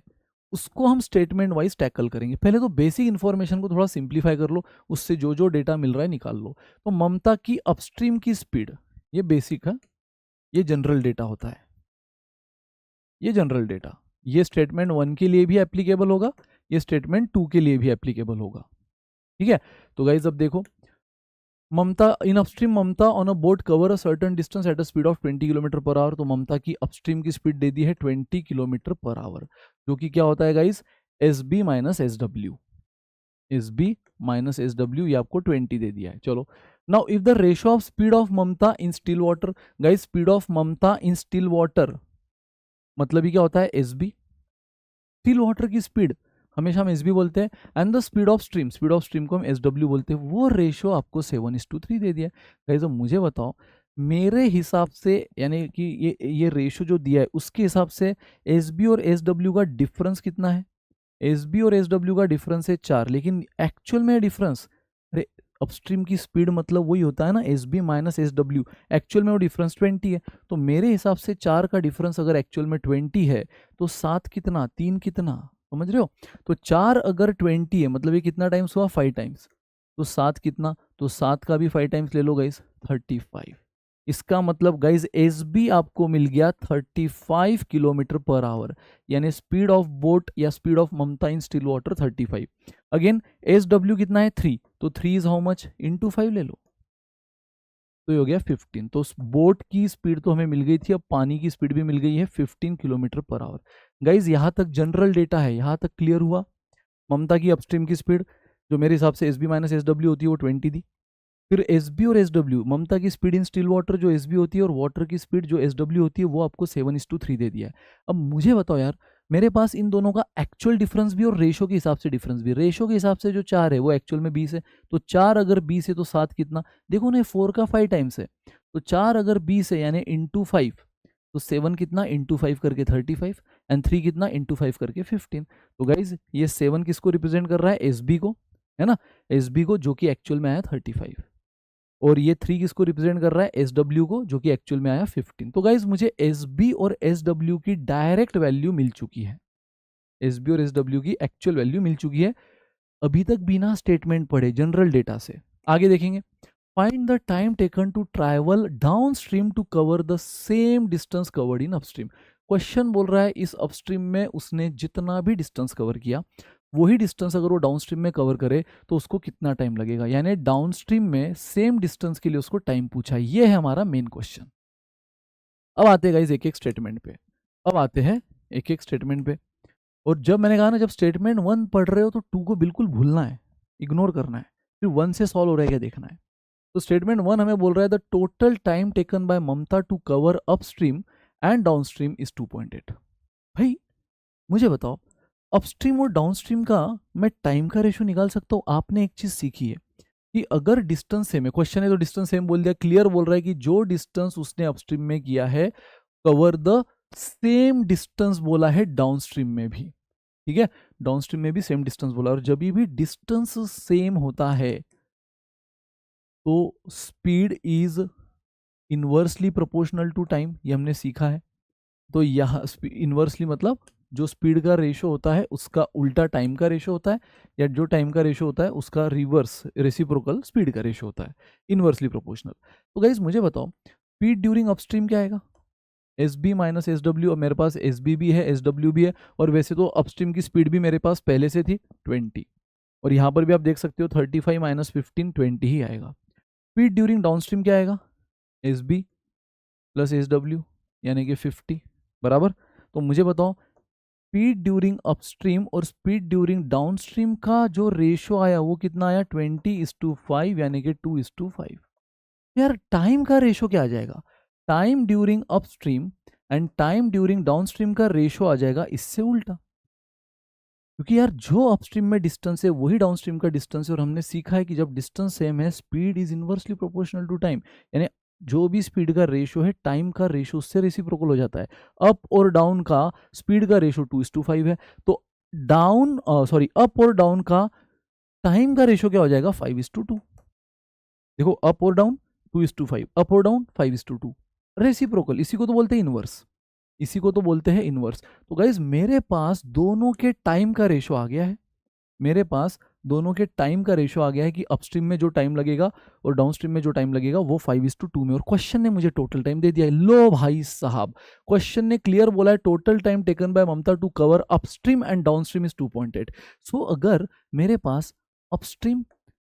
उसको हम स्टेटमेंट वाइज टैकल करेंगे। पहले तो बेसिक इंफॉर्मेशन को थोड़ा सिंप्लीफाई कर लो, उससे जो जो डेटा मिल रहा है निकाल लो। तो ममता की अपस्ट्रीम की स्पीड, ये बेसिक है, ये जनरल डेटा होता है, ये जनरल डेटा, ये स्टेटमेंट 1 के लिए भी एप्लीकेबल होगा, ये स्टेटमेंट 2 के लिए भी एप्लीकेबल होगा। ठीक है, तो गाइज अब देखो, Mamta in upstream Mamta on a boat cover a certain distance at a speed of 20 kilometre per hour. तो ममता की अपस्ट्रीम की स्पीड दे दी है 20 किलोमीटर पर आवर, जो कि क्या होता है guys, S B minus S W, S B minus S W, ये आपको 20 दे दिया है। चलो, now if the ratio of speed of Mamta in still water, guys speed of Mamta in still water मतलब ही क्या होता है, एस बी, स्टिल वाटर की स्पीड हमेशा हम एस बी बोलते हैं, and the speed of stream, speed of stream को हम एस डब्ल्यू बोलते हैं। वो रेशियो आपको 7:3 दे दिया है। गाइस अब मुझे बताओ, मेरे हिसाब से यानी कि ये रेशियो जो दिया है उसके हिसाब से एस बी और एस डब्ल्यू का डिफरेंस कितना है। एस बी और एस डब्ल्यू का डिफरेंस है 4, लेकिन एक्चुअल में डिफरेंस, अरे अपस्ट्रीम की स्पीड मतलब वही होता है ना, S B minus S W, actual में वो डिफरेंस 20 है। तो मेरे हिसाब से 4 का डिफरेंस अगर एक्चुअल में 20 है तो 7 कितना, 3 कितना, समझ रहे हो। तो 4 अगर 20 है मतलब ये कितना टाइम्स हुआ, 5 टाइम्स। तो 7 कितना, तो 7 का भी 5 टाइम्स ले लो गाइस, 35। इसका मतलब गाइज एस बी आपको मिल गया 35 किलोमीटर पर आवर, यानी स्पीड ऑफ बोट या speed of Mamta in still water 35। Again S W कितना है, 3, तो 3 इज हाउ मच, इंटू 5 ले लो, तो ये हो गया 15। तो बोट की स्पीड तो हमें मिल गई थी, अब पानी की स्पीड भी मिल गई है 15 किलोमीटर पर आवर। गाइज यहाँ तक जनरल डेटा है, यहाँ तक क्लियर हुआ। ममता की अपस्ट्रीम की स्पीड जो मेरे हिसाब से S B minus S W होती है वो 20 दी। फिर एस बी और एस डब्ल्यू, ममता की स्पीड इन स्टिल वाटर जो एस बी होती है और वाटर की स्पीड जो एस डब्ल्यू होती है वो आपको 7:3 दे दिया है। अब मुझे बताओ यार, मेरे पास इन दोनों का एक्चुअल डिफरेंस भी और रेशो के हिसाब से डिफरेंस भी। रेशो के हिसाब से जो 4 है वो एक्चुअल में 20 है, तो 4 अगर 20 है तो 7 कितना, देखो ना 4 का 5 टाइम्स है, तो 4 अगर 20 है यानी इंटू 5, तो 7 कितना इंटू 5 करके 35, एंड 3 कितना इंटू 5 करके 15। तो गाइज ये 7 किसको रिप्रेजेंट कर रहा है, एस बी को, है ना, एस बी को, जो कि एक्चुअल में आया 35। और ये 3 किसको रिप्रेजेंट कर रहा है, एस डब्ल्यू को, जो कि एक्चुअल में आया 15। तो गाइज मुझे एस बी और एस डब्ल्यू की डायरेक्ट वैल्यू मिल चुकी है, एस बी और एस डब्ल्यू की एक्चुअल वैल्यू मिल चुकी है, अभी तक बिना स्टेटमेंट पढ़े जनरल डेटा से। आगे देखेंगे, find the time taken to travel downstream to cover the same distance covered in upstream. Question बोल रहा है इस अपस्ट्रीम में उसने जितना भी डिस्टेंस कवर किया वही डिस्टेंस अगर वो डाउनस्ट्रीम में कवर करे तो उसको कितना टाइम लगेगा, यानी डाउनस्ट्रीम में सेम डिस्टेंस के लिए उसको टाइम पूछा। ये है हमारा मेन क्वेश्चन। अब आते हैं गाइस एक एक स्टेटमेंट पे, अब आते हैं एक एक स्टेटमेंट पे। और जब मैंने कहा ना, जब स्टेटमेंट 1 पढ़ रहे हो तो 2 को बिल्कुल भूलना है, इग्नोर करना है, फिर 1 से सॉल्व हो रहा है क्या देखना है। तो स्टेटमेंट 1 हमें बोल रहा है the total time taken by Mamta to cover upstream and downstream is 2.8। भाई मुझे बताओ, अपस्ट्रीम और डाउनस्ट्रीम का मैं टाइम का रेशो निकाल सकता हूँ। आपने एक चीज सीखी है कि अगर डिस्टेंस सेम है, क्वेश्चन है तो डिस्टेंस सेम बोल दिया, क्लियर बोल रहा है कि जो डिस्टेंस उसने अपस्ट्रीम में किया है कवर द सेम डिस्टेंस बोला है डाउनस्ट्रीम में भी। ठीक है, डाउनस्ट्रीम में भी सेम डिस्टेंस बोला, और जब भी डिस्टेंस सेम होता है तो speed is inversely proportional to time, ये हमने सीखा है। तो यहाँ इनवर्सली मतलब जो स्पीड का रेशो होता है उसका उल्टा टाइम का रेशो होता है, या जो टाइम का रेशो होता है उसका रिवर्स रेसिप्रोकल स्पीड का रेशो होता है, इनवर्सली प्रोपोर्शनल। तो गाइज मुझे बताओ, स्पीड ड्यूरिंग अपस्ट्रीम क्या आएगा, S B minus S W. और मेरे पास एस बी भी है एस डब्ल्यू भी है, और वैसे तो अपस्ट्रीम की स्पीड भी मेरे पास पहले से थी 20, और यहाँ पर भी आप देख सकते हो 35 माइनस 15 20 ही आएगा। स्पीड ड्यूरिंग डाउनस्ट्रीम क्या आएगा, S B plus S W यानी कि 50 बराबर। तो मुझे बताओ स्पीड ड्यूरिंग अपस्ट्रीम और स्पीड ड्यूरिंग डाउनस्ट्रीम का जो रेशियो आया वो कितना आया, 20:5 यानी कि 2:5। यार टाइम का रेशियो क्या आ जाएगा, time during upstream and time during downstream का रेशियो आ जाएगा इससे उल्टा, क्योंकि यार जो अपस्ट्रीम में डिस्टेंस है वही डाउनस्ट्रीम का डिस्टेंस है, और हमने सीखा है कि जब डिस्टेंस सेम है speed is inversely proportional to time, यानी जो भी स्पीड का रेशियो है टाइम का रेशियो उससे रेसिप्रोकल हो जाता है। अप और डाउन का स्पीड का रेशियो 2:5 है, तो अप और डाउन का टाइम का रेशियो क्या हो जाएगा 5:2। देखो अप और डाउन 2:5, अप और डाउन 5:2, रेसिप्रोकल, इसी को तो बोलते हैं इनवर्स, इसी को तो बोलते हैं इनवर्स। तो गाइज मेरे पास दोनों के टाइम का रेशियो आ गया है, मेरे पास दोनों के टाइम का रेशियो आ गया है कि अपस्ट्रीम में जो टाइम लगेगा और डाउनस्ट्रीम में जो टाइम लगेगा वो 5:2 में, और क्वेश्चन ने मुझे टोटल टाइम दे दिया है। लो भाई साहब, क्वेश्चन ने क्लियर बोला है total time taken by Mamta to cover upstream and downstream is 2.8। So अगर मेरे पास अपस्ट्रीम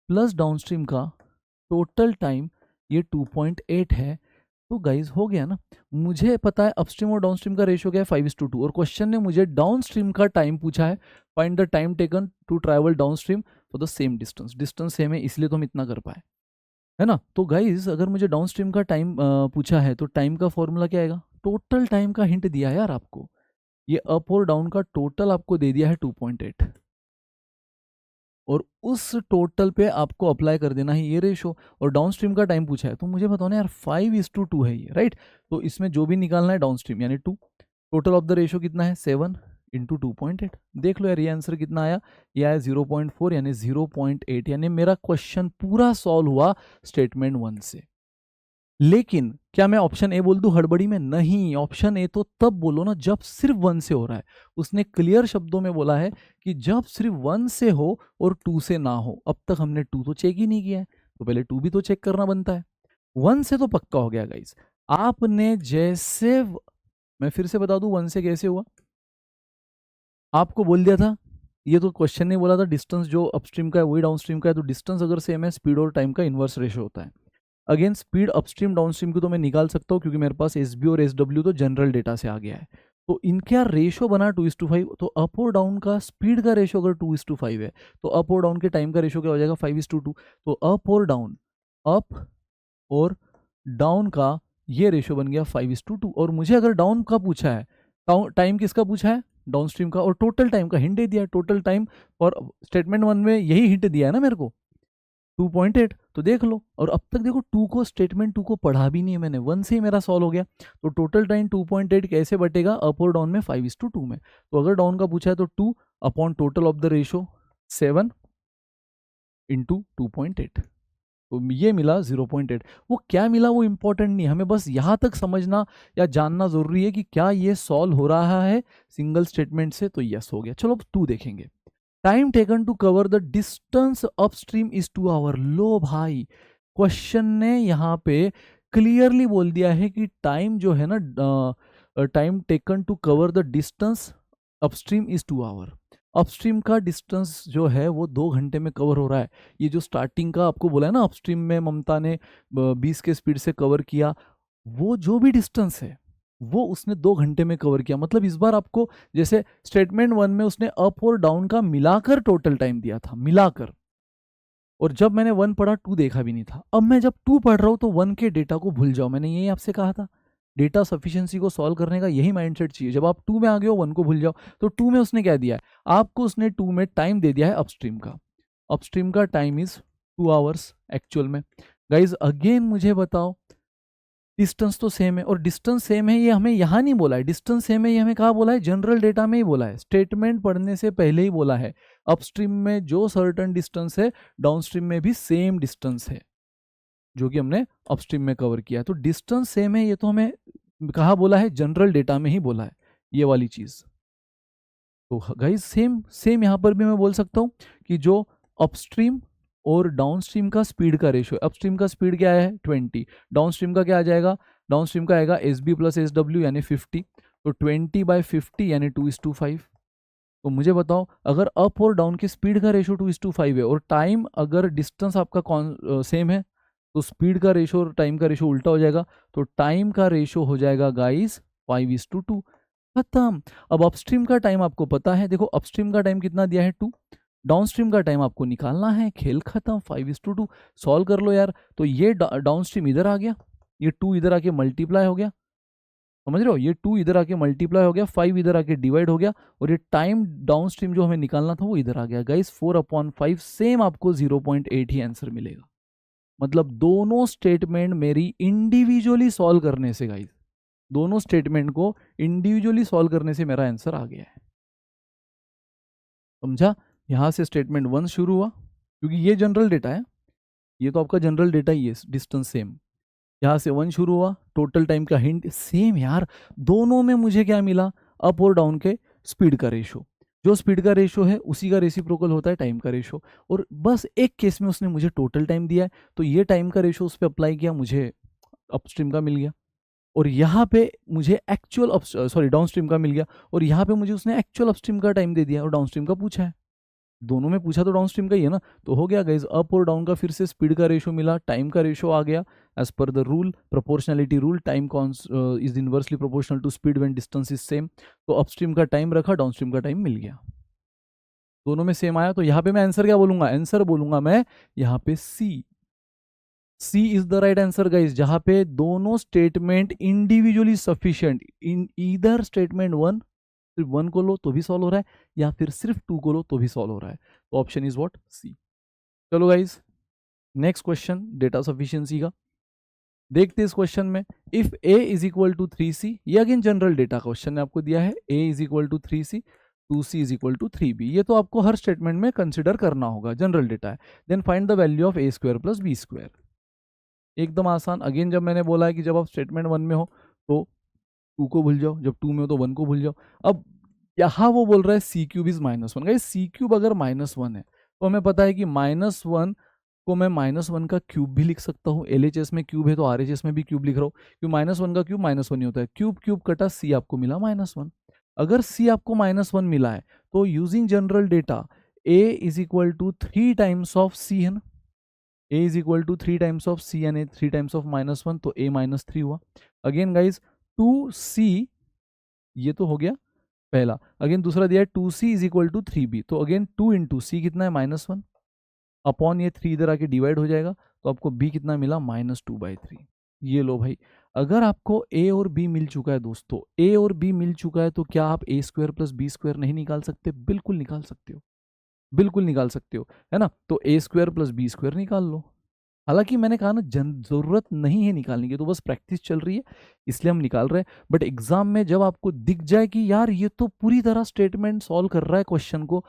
प्लस डाउनस्ट्रीम का टोटल टाइम ये 2.8 है, तो गाइज हो गया ना। मुझे पता है अपस्ट्रीम और डाउनस्ट्रीम का रेशियो क्या है 5:2, और क्वेश्चन ने मुझे डाउनस्ट्रीम का टाइम पूछा है, find the time taken to travel downstream for the same distance. Distance same है इसलिए तो हम इतना कर पाए, है ना। तो गाइज अगर मुझे डाउनस्ट्रीम का टाइम पूछा है तो टाइम का फॉर्मूला क्या आएगा, टोटल टाइम का हिंट दिया है यार आपको, ये अप और डाउन का टोटल आपको दे दिया है 2.8, और उस टोटल पे आपको अप्लाई कर देना है ये रेशो, और डाउनस्ट्रीम का टाइम पूछा है तो मुझे बताओ ना यार 5:2 है ये, राइट। तो इसमें जो भी निकालना है डाउनस्ट्रीम यानी 2, टोटल ऑफ द रेशो कितना है 7 इंटू 2.8। देख लो यार ये आंसर कितना आया, ये आया 0.4 यानी 0.8, यानी मेरा क्वेश्चन पूरा सॉल्व हुआ स्टेटमेंट 1 से। लेकिन क्या मैं ऑप्शन ए बोल दूं हड़बड़ी में? नहीं, ऑप्शन ए तो तब बोलो ना जब सिर्फ 1 से हो रहा है। उसने क्लियर शब्दों में बोला है कि जब सिर्फ 1 से हो और 2 से ना हो। अब तक हमने 2 तो चेक ही नहीं किया है, तो पहले 2 भी तो चेक करना बनता है। 1 से तो पक्का हो गया गाइस। आपने जैसे, मैं फिर से बता दूं 1 से कैसे हुआ, आपको बोल दिया था, ये तो क्वेश्चन ने बोला था डिस्टेंस जो अपस्ट्रीम का है वही डाउनस्ट्रीम का है, तो डिस्टेंस अगर सेम है स्पीड और टाइम का इनवर्स रेशियो होता है। अगेन स्पीड अपस्ट्रीम डाउनस्ट्रीम की तो मैं निकाल सकता हूँ क्योंकि मेरे पास एसबी और एसडब्ल्यू तो जनरल डेटा से आ गया है। तो इनका रेशियो बना 2:5, तो अप और डाउन का स्पीड का रेशियो अगर 2:5 है तो अप और डाउन के टाइम का रेशियो क्या हो जाएगा 5:2। तो अप और डाउन का ये रेशियो बन गया 5:2। और मुझे अगर डाउन का पूछा है, टाइम किसका पूछा है डाउनस्ट्रीम का, और टोटल टाइम का हिंट दे दिया है। टोटल टाइम और स्टेटमेंट 1 में यही हिंट दिया है ना मेरे को 2.8, तो देख लो। और अब तक देखो 2 को, स्टेटमेंट 2 को पढ़ा भी नहीं है मैंने, 1 से ही मेरा सॉल्व हो गया। तो टोटल टाइम 2.8 कैसे बटेगा अप और डाउन में 5:2 में। तो अगर डाउन का पूछा है तो 2 upon total of the ratio 7 into 2.8, तो ये मिला 0.8। वो क्या मिला वो इंपॉर्टेंट नहीं, हमें बस यहाँ तक समझना या जानना जरूरी है कि क्या ये सॉल्व हो रहा है सिंगल स्टेटमेंट से। तो यस हो गया। चलो अब 2 देखेंगे। Time taken to cover the distance upstream is 2 hour. लो भाई, क्वेश्चन ने यहाँ पे क्लियरली बोल दिया है कि टाइम जो है ना, time taken to cover the distance upstream is 2 hour. Upstream का डिस्टेंस जो है वो 2 घंटे में कवर हो रहा है। ये जो स्टार्टिंग का आपको बोला है ना अपस्ट्रीम में ममता ने 20 के स्पीड से कवर किया, वो जो भी डिस्टेंस है वो उसने 2 घंटे में कवर किया। मतलब इस बार आपको, जैसे स्टेटमेंट 1 में उसने अप और डाउन का मिलाकर टोटल टाइम दिया था, मिलाकर, और जब मैंने 1 पढ़ा 2 देखा भी नहीं था। अब मैं जब 2 पढ़ रहा हूं तो 1 के डेटा को भूल जाओ, मैंने यही आपसे कहा था। डेटा सफिशिएंसी को सॉल्व करने का यही माइंडसेट चाहिए। जब आप 2 में आ गए हो 1 को भूल जाओ। तो 2 में उसने क्या दिया है आपको, उसने 2 में टाइम दे दिया है अपस्ट्रीम का। अपस्ट्रीम का टाइम इज 2 आवर्स एक्चुअल में। गाइज अगेन मुझे बताओ, डिस्टेंस तो सेम है, और डिस्टेंस सेम है ये हमें यहाँ नहीं बोला है, डिस्टेंस सेम है ये हमें कहाँ बोला है, जनरल डेटा में ही बोला है। स्टेटमेंट पढ़ने से पहले ही बोला है अपस्ट्रीम में जो सर्टेन डिस्टेंस है डाउनस्ट्रीम में भी सेम डिस्टेंस है, जो कि हमने अपस्ट्रीम में कवर किया है। तो डिस्टेंस सेम है ये तो हमें कहाँ बोला है, जनरल डेटा में ही बोला है ये वाली चीज। तो गाइस सेम सेम यहाँ पर भी मैं बोल सकता हूँ कि जो अपस्ट्रीम और डाउनस्ट्रीम का स्पीड का रेशियो, अपस्ट्रीम का स्पीड क्या है 20, डाउनस्ट्रीम का क्या आ जाएगा, डाउनस्ट्रीम का आएगा S B plus S W यानी 50, तो 20/50 यानी 2:5। तो मुझे बताओ अगर अप और डाउन की स्पीड का रेशियो 2:5 है और टाइम अगर डिस्टेंस आपका सेम है तो स्पीड का रेशियो और टाइम का रेशियो उल्टा हो जाएगा। तो टाइम का रेशियो हो जाएगा गाइस 5:2। खत्म। अब अपस्ट्रीम का टाइम आपको पता है, देखो अपस्ट्रीम का टाइम कितना दिया है 2, डाउनस्ट्रीम का टाइम आपको निकालना है, खेल खत्म 5:2। सॉल्व कर लो यार। तो ये डाउनस्ट्रीम इधर आ गया, ये 2 इधर आके मल्टीप्लाई हो गया, समझ रहे हो, ये 2 इधर आके मल्टीप्लाई हो गया, 5 इधर आके डिवाइड हो गया, और ये टाइम डाउन स्ट्रीम जो हमें निकालना था वो इधर आ गया। गाइस 4/5 सेम आपको 0.8 ही आंसर मिलेगा। मतलब दोनों स्टेटमेंट मेरी इंडिविजुअली सॉल्व करने से, गाइस दोनों स्टेटमेंट को इंडिविजुअली सॉल्व करने से मेरा आंसर आ गया है। समझा? यहां से स्टेटमेंट 1 शुरू हुआ, क्योंकि ये जनरल डेटा है, ये तो आपका जनरल डेटा ही है, डिस्टेंस सेम। यहाँ से 1 शुरू हुआ, टोटल टाइम का हिंट सेम यार, दोनों में मुझे क्या मिला, अप और डाउन के स्पीड का रेशो। जो स्पीड का रेशो है उसी का रेसिप्रोकल होता है टाइम का रेशो, और बस एक केस में उसने मुझे टोटल टाइम दिया है, तो ये टाइम का रेशो उस पर अप्लाई किया, मुझे अपस्ट्रीम का मिल गया। और यहाँ पे मुझे एक्चुअल डाउनस्ट्रीम का मिल गया, और यहाँ पे मुझे उसने एक्चुअल अपस्ट्रीम का टाइम दे दिया और डाउनस्ट्रीम का पूछा है। दोनों में पूछा तो डाउनस्ट्रीम का ही है ना, तो हो गया गाइज, अप और डाउन का फिर से स्पीड का रेशो मिला, टाइम का रेशो आ गया। As per the rule, proportionality rule, time is inversely proportional to speed when distance is same. तो अपस्ट्रीम का टाइम रखा, डाउनस्ट्रीम का टाइम मिल गया, दोनों में सेम आया। तो यहाँ पे मैं आंसर क्या बोलूंगा, आंसर बोलूंगा मैं यहाँ पे C. C is the right answer guys, जहां पे दोनों statement individually sufficient, in either statement 1, सिर्फ 1 को लो तो भी सॉल्व हो रहा है, या फिर सिर्फ 2 को लो तो भी सॉल्व हो रहा है। तो ऑप्शन इज व्हाट, सी। चलो guys, next question data sufficiency का देखते हैं। इस क्वेश्चन में if a is equal to 3c, ये अगेन जनरल डेटा क्वेश्चन ने आपको दिया है, a is equal to 3c, 2c is equal to 3b, ये तो आपको हर स्टेटमेंट में कंसिडर करना होगा, जनरल डेटा है। Then find the value of a square plus b square. एकदम आसान, अगेन जब मैंने बोला है कि जब आप स्टेटमेंट 1 में हो तो 2 को भूल जाओ, जब 2 में हो तो 1 को भूल जाओ। अब यहाँ वो बोल रहा है C cube is -1, guys C cube अगर -1 है तो हमें पता है कि -1 को मैं -1 का क्यूब भी लिख सकता हूँ। एलएचएस में क्यूब है तो आरएचएस में भी क्यूब लिख रहा हूँ, क्योंकि -1 का क्यूब -1 ही होता है। क्यूब क्यूब कटा सी आपको मिला -1। अगर सी आपको -1 मिला है तो using general data A is equal to 3 times of C है ना, a is equal to 3 times of C यानी 3 टाइम्स ऑफ -1, तो a -3 हुआ। अगेन गाइज 2c, ये तो हो गया पहला। अगेन दूसरा दिया है 2c is equal to 3b, तो अगेन 2 इंटू सी कितना है -1 अपॉन ये 3 इधर आके डिवाइड हो जाएगा, तो आपको b कितना मिला -2/3। ये लो भाई, अगर आपको a और b मिल चुका है दोस्तों, a और b मिल चुका है, तो क्या आप a square plus B square नहीं निकाल सकते? बिल्कुल निकाल सकते हो, बिल्कुल निकाल सकते हो, है ना। तो a square plus B square निकाल लो। हालांकि मैंने कहा ना जरूरत नहीं है निकालने की, तो बस प्रैक्टिस चल रही है इसलिए हम निकाल रहे हैं। बट एग्जाम में जब आपको दिख जाए कि यार ये तो पूरी तरह स्टेटमेंट सॉल्व कर रहा है क्वेश्चन को,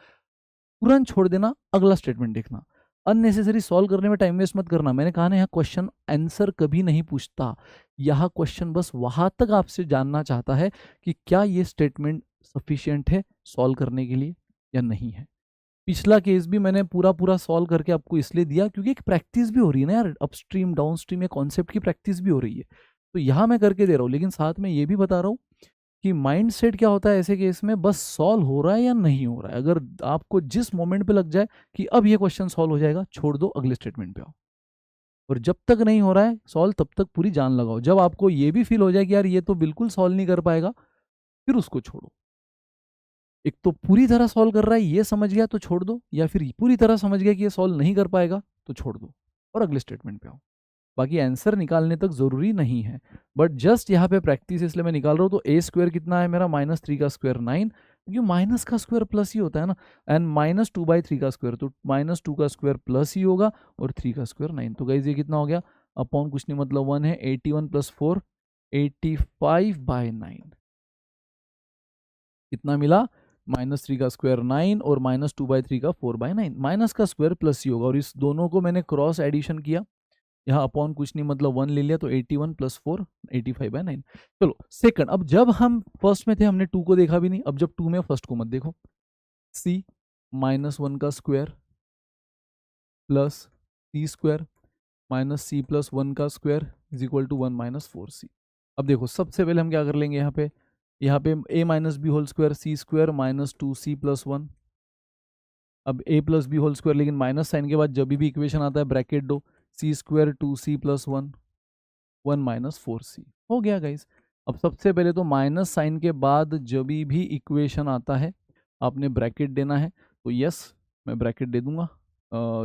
तुरंत छोड़ देना, अगला स्टेटमेंट देखना। अननेसेसरी सॉल्व करने में टाइम वेस्ट मत करना। मैंने कहा ना, यहाँ क्वेश्चन आंसर कभी नहीं पूछता, यहाँ क्वेश्चन बस वहां तक आपसे जानना चाहता है कि क्या ये स्टेटमेंट सफिशियंट है सॉल्व करने के लिए या नहीं है। पिछला केस भी मैंने पूरा पूरा सॉल्व करके आपको इसलिए दिया क्योंकि एक प्रैक्टिस भी हो रही है ना यार, अपस्ट्रीम डाउन स्ट्रीम या कॉन्सेप्ट की प्रैक्टिस भी हो रही है, तो यहाँ मैं करके दे रहा हूँ। लेकिन साथ में ये भी बता रहा हूँ कि माइंड सेट क्या होता है ऐसे केस में, बस सॉल्व हो रहा है या नहीं हो रहा है। अगर आपको जिस मोमेंट पे लग जाए कि अब ये क्वेश्चन सॉल्व हो जाएगा, छोड़ दो, अगले स्टेटमेंट पे आओ। और जब तक नहीं हो रहा है सॉल्व, तब तक पूरी जान लगाओ। जब आपको ये भी फील हो जाए कि यार ये तो बिल्कुल सॉल्व नहीं कर पाएगा, फिर उसको छोड़ो। एक तो पूरी तरह सॉल्व कर रहा है ये समझ गया तो छोड़ दो, या फिर पूरी तरह समझ गया कि ये सॉल्व नहीं कर पाएगा तो छोड़ दो और अगले स्टेटमेंट पे आओ। बाकी आंसर निकालने तक जरूरी नहीं है, बट जस्ट यहाँ पे प्रैक्टिस इसलिए मैं निकाल रहा हूँ। तो ए स्क्वायर कितना है मेरा, -3 का स्क्वायर 9, क्योंकि माइनस का स्क्वायर प्लस ही होता है ना, एंड -2/3 का स्क्वायर, तो -2 का स्क्वायर प्लस ही होगा, और 3 का स्क्वायर 9। तो गाइज ये कितना हो गया, अपॉन कुछ नहीं मतलब 1 है, 81 + 4 85/9 कितना मिला, -3 का स्क्वायर 9 और -2/3 का 4/9, माइनस का स्क्वायर प्लस ही होगा। और इस दोनों को मैंने क्रॉस एडिशन किया, यहाँ अपॉन कुछ नहीं मतलब 1 ले लिया, तो 81 + 4 85/9। चलो सेकंड, अब जब हम फर्स्ट में थे हमने 2 को देखा भी नहीं, अब जब 2 में फर्स्ट को मत देखो। c -1 का square plus c square minus C plus 1 का square is equal to 1 - 4c। अब देखो सबसे पहले हम क्या कर लेंगे, यहाँ पे a - b whole square c square -2c + 1। अब a + b होल स्क्वायर, लेकिन माइनस साइन के बाद जब भी इक्वेशन आता है ब्रैकेट दो, c स्क्वायर 2c + 1 1 - 4c हो गया गाइस। अब सबसे पहले तो माइनस साइन के बाद जब भी इक्वेशन आता है आपने ब्रैकेट देना है, तो यस मैं ब्रैकेट दे दूंगा,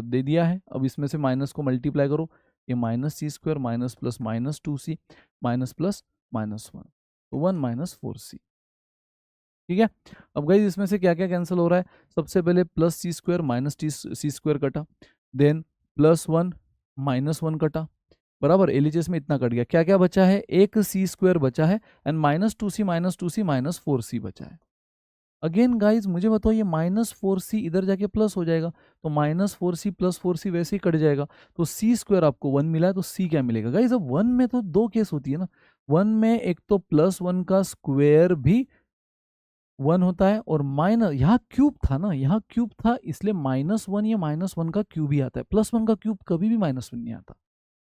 दे दिया है। अब इसमें से माइनस को मल्टीप्लाई करो, ये -c square minus plus -2c minus plus -1। तो 1 माइनस 4c। ठीक है, अब गाइज इसमें से क्या क्या कैंसिल हो रहा है? सबसे पहले प्लस सी स्क्वायर माइनस सी स्क्वायर कटा, देन +1 -1 कटा, बराबर। एलएचएस में इतना कट गया, क्या क्या बचा है? एक सी स्क्वायर बचा है एंड -2c -4c बचा है। अगेन गाइज मुझे बताओ, ये -4c इधर जाके प्लस हो जाएगा, तो -4c + 4c वैसे ही कट जाएगा, तो सी स्क्वायर आपको 1 मिला है, तो सी क्या मिलेगा गाइज? अब 1 में तो दो केस होती है ना, 1 में एक तो +1 का स्क्वायर भी 1 होता है, और माइनस यहाँ क्यूब था ना, यहाँ क्यूब था, इसलिए -1 या -1 का क्यूब ही आता है। +1 का क्यूब कभी भी -1 नहीं आता,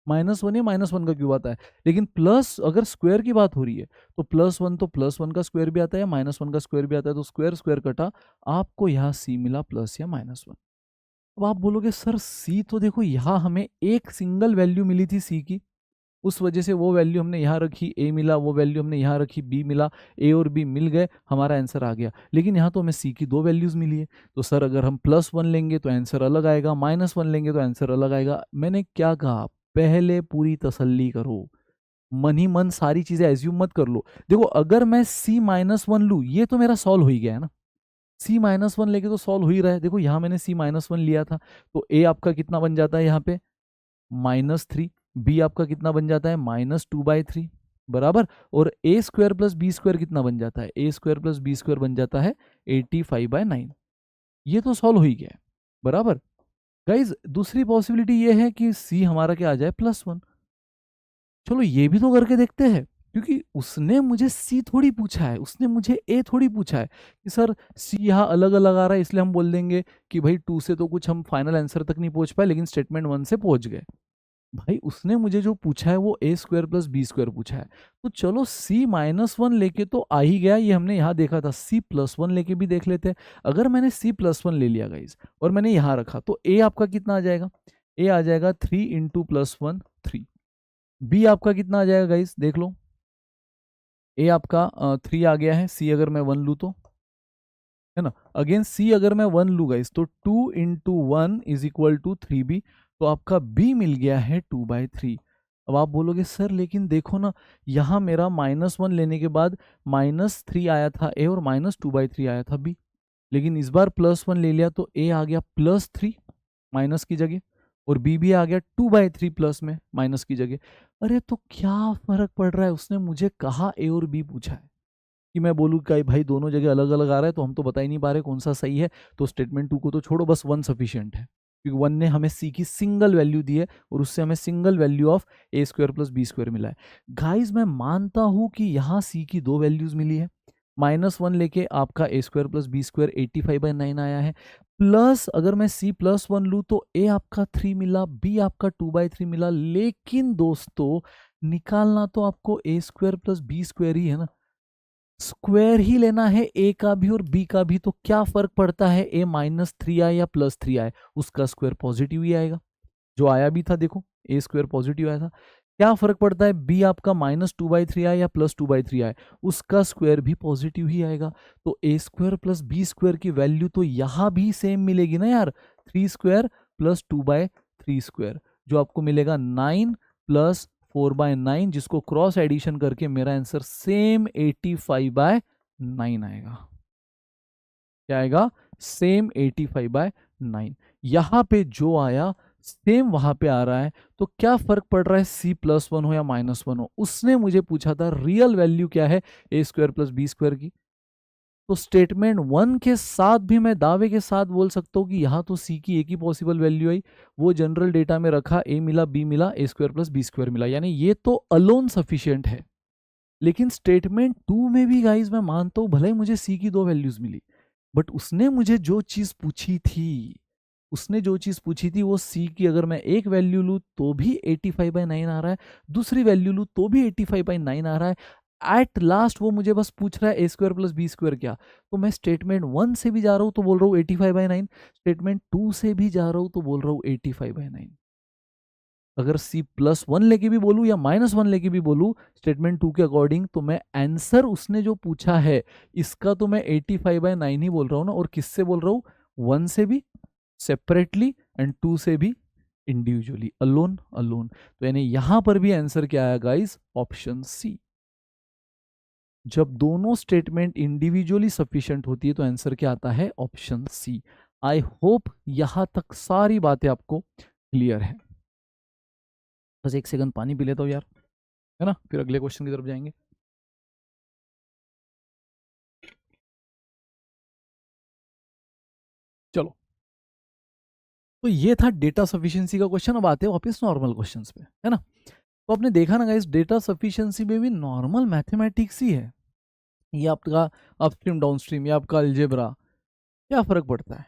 -1 या -1 का क्यूब आता है। लेकिन प्लस अगर स्क्वायर की बात हो रही है तो +1 तो +1 का स्क्वायर भी आता है, -1 का स्क्वायर भी आता है, तो स्क्वायर स्क्वायर कटा, आपको यहाँ सी मिला प्लस या -1। अब आप बोलोगे सर सी तो देखो यहाँ हमें एक सिंगल वैल्यू मिली थी सी की, उस वजह से वो वैल्यू हमने यहाँ रखी, ए मिला, वो वैल्यू हमने यहाँ रखी, बी मिला, ए और बी मिल गए, हमारा आंसर आ गया। लेकिन यहाँ तो हमें सी की दो वैल्यूज मिली है, तो सर अगर हम +1 लेंगे तो आंसर अलग आएगा, -1 लेंगे तो आंसर अलग आएगा। मैंने क्या कहा? पहले पूरी तसल्ली करो, मन ही मन सारी चीजें एज्यूम मत कर लो। देखो अगर मैं C-1 लूँ, ये तो मेरा सॉल्व हो ही गया है ना, C-1 लेके तो सॉल्व हो ही रहा है। देखो यहाँ मैंने C-1 लिया था, तो ए आपका कितना बन जाता है यहाँ पे? -3, बी आपका कितना बन जाता है? -2/3, बराबर। और ए स्क्वायर प्लस बी स्क्वायर कितना बन जाता है? ए स्क्वायर प्लस बी स्क्वायर बन जाता है 85/9। ये तो सॉल्व हो ही गया है, बराबर। गाइज दूसरी पॉसिबिलिटी ये है कि सी हमारा क्या आ जाए? +1। चलो ये भी तो करके देखते हैं, क्योंकि उसने मुझे सी थोड़ी पूछा है, उसने मुझे ए थोड़ी पूछा है कि सर सी यहाँ अलग अलग आ रहा है, इसलिए हम बोल देंगे कि भाई 2 से तो कुछ हम फाइनल आंसर तक नहीं पहुंच पाए, लेकिन स्टेटमेंट 1 से पहुंच गए। भाई उसने मुझे जो पूछा है वो ए स्क्वायर प्लस बी स्क्वायर पूछा है, तो चलो C-1 लेके तो आ ही गया, ये हमने यहाँ देखा था। C+1 लेके भी देख लेते हैं। अगर मैंने C+1 ले लिया गाइज और मैंने यहाँ रखा, तो ए आपका कितना आ जाएगा? ए आ जाएगा 3 × +1 3। बी आपका कितना आ जाएगा गाइज? देख लो, ए आपका 3 आ गया है, सी अगर मैं 1 लूँ तो, है ना। अगेन सी अगर मैं 1 लूँ गाइज, तो 2 × 1 = 3b, तो आपका बी मिल गया है 2/3। अब आप बोलोगे सर लेकिन देखो ना, यहाँ मेरा -1 लेने के बाद -3 आया था ए और -2/3 आया था बी, लेकिन इस बार +1 ले लिया तो ए आ गया +3 माइनस की जगह, और बी भी आ गया 2/3 प्लस में माइनस की जगह। अरे तो क्या फर्क पड़ रहा है? उसने मुझे कहा ए और बी पूछा है, कि मैं बोलूँ कि भाई दोनों जगह अलग अलग आ रहा है, तो हम तो बता ही नहीं पा रहे कौन सा सही है, तो स्टेटमेंट 2 को तो छोड़ो, बस 1 सफिशियंट है, क्योंकि 1 ने हमें सी की सिंगल वैल्यू दी है और उससे हमें single value of A square plus B square मिला है। गाइज मैं मानता हूँ कि यहाँ सी की दो वैल्यूज मिली है, -1 लेके आपका ए स्क्वायर प्लस बी स्क्वायर 85/9 आया है, प्लस अगर मैं C+1 लूँ तो ए आपका 3 मिला, बी आपका 2/3 मिला। लेकिन दोस्तों निकालना तो आपको ए स्क्वायर प्लस बी स्क्वायर ही है ना, स्क्वायर ही लेना है ए का भी और बी का भी, तो क्या फर्क पड़ता है ए -3 आए या +3 आए, उसका स्क्वायर पॉजिटिव ही आएगा। जो आया भी था देखो, ए स्क्वायर पॉजिटिव आया था। क्या फर्क पड़ता है बी आपका -2/3 आए या +2/3 आए, उसका स्क्वायर भी पॉजिटिव ही आएगा। तो ए स्क्वायर प्लस बी स्क्वायर की वैल्यू तो यहाँ भी सेम मिलेगी ना यार, 3 स्क्वायर प्लस 2/3 स्क्वायर, जो आपको मिलेगा 9 + 4/9, जिसको क्रॉस एडिशन करके मेरा आंसर सेम 85/9 आएगा। क्या आएगा? सेम 85/9। यहाँ पे जो आया सेम वहां पे आ रहा है, तो क्या फर्क पड़ रहा है C+1 हो या -1 हो? उसने मुझे पूछा था रियल वैल्यू क्या है ए स्क्वायर प्लस बी स्क्वायर की, तो स्टेटमेंट 1 के साथ भी मैं दावे के साथ बोल सकता हूँ कि यहाँ तो सी की एक ही पॉसिबल वैल्यू आई, वो जनरल डेटा में रखा, ए मिला, बी मिला, ए स्क्वायर प्लस बी स्क्वायर मिला, यानी ये तो अलोन सफिशियंट है। लेकिन स्टेटमेंट 2 में भी गाइज मैं मानता हूँ, भले ही मुझे सी की दो वैल्यूज मिली, बट उसने मुझे जो चीज पूछी थी, उसने जो चीज पूछी थी वो सी की अगर मैं एक वैल्यू लूँ तो भी 85/9 आ रहा है, दूसरी वैल्यू लूँ तो भी 85/9 आ रहा है। एट लास्ट वो मुझे बस पूछ रहा है ए स्क्वायर प्लस बी स्क्वायर क्या, तो मैं स्टेटमेंट 1 से भी जा रहा हूँ तो बोल रहा हूँ 85/9, स्टेटमेंट 2 से भी जा रहा हूँ तो बोल रहा हूँ 85/9। अगर C+1 लेके भी बोलूँ या -1 लेके भी बोलूँ स्टेटमेंट 2 के अकॉर्डिंग, तो मैं आंसर उसने जो पूछा है इसका तो मैं 85/9 ही बोल रहा हूँ ना, और किससे बोल रहा हूँ? 1 से भी सेपरेटली एंड 2 से भी इंडिविजुअली, अलोन अलोन। तो यानी यहां पर भी आंसर क्या आया गाइस? Option C. जब दोनों स्टेटमेंट इंडिविजुअली सफिशिएंट होती है तो आंसर क्या आता है, ऑप्शन सी। आई होप यहां तक सारी बातें आपको क्लियर है। बस एक सेकंड पानी पी लेता हूं यार, है ना, फिर अगले क्वेश्चन की तरफ जाएंगे। चलो, तो ये था डेटा सफिशिएंसी का क्वेश्चन। अब आते हैं वापस नॉर्मल क्वेश्चंस पे, है ना। तो आपने देखा ना गाइस, डेटा सफिशिएंसी में भी नॉर्मल मैथमेटिक्स ही है। ये आपका अपस्ट्रीम डाउनस्ट्रीम, ये आपका अलजेब्रा, क्या फर्क पड़ता है,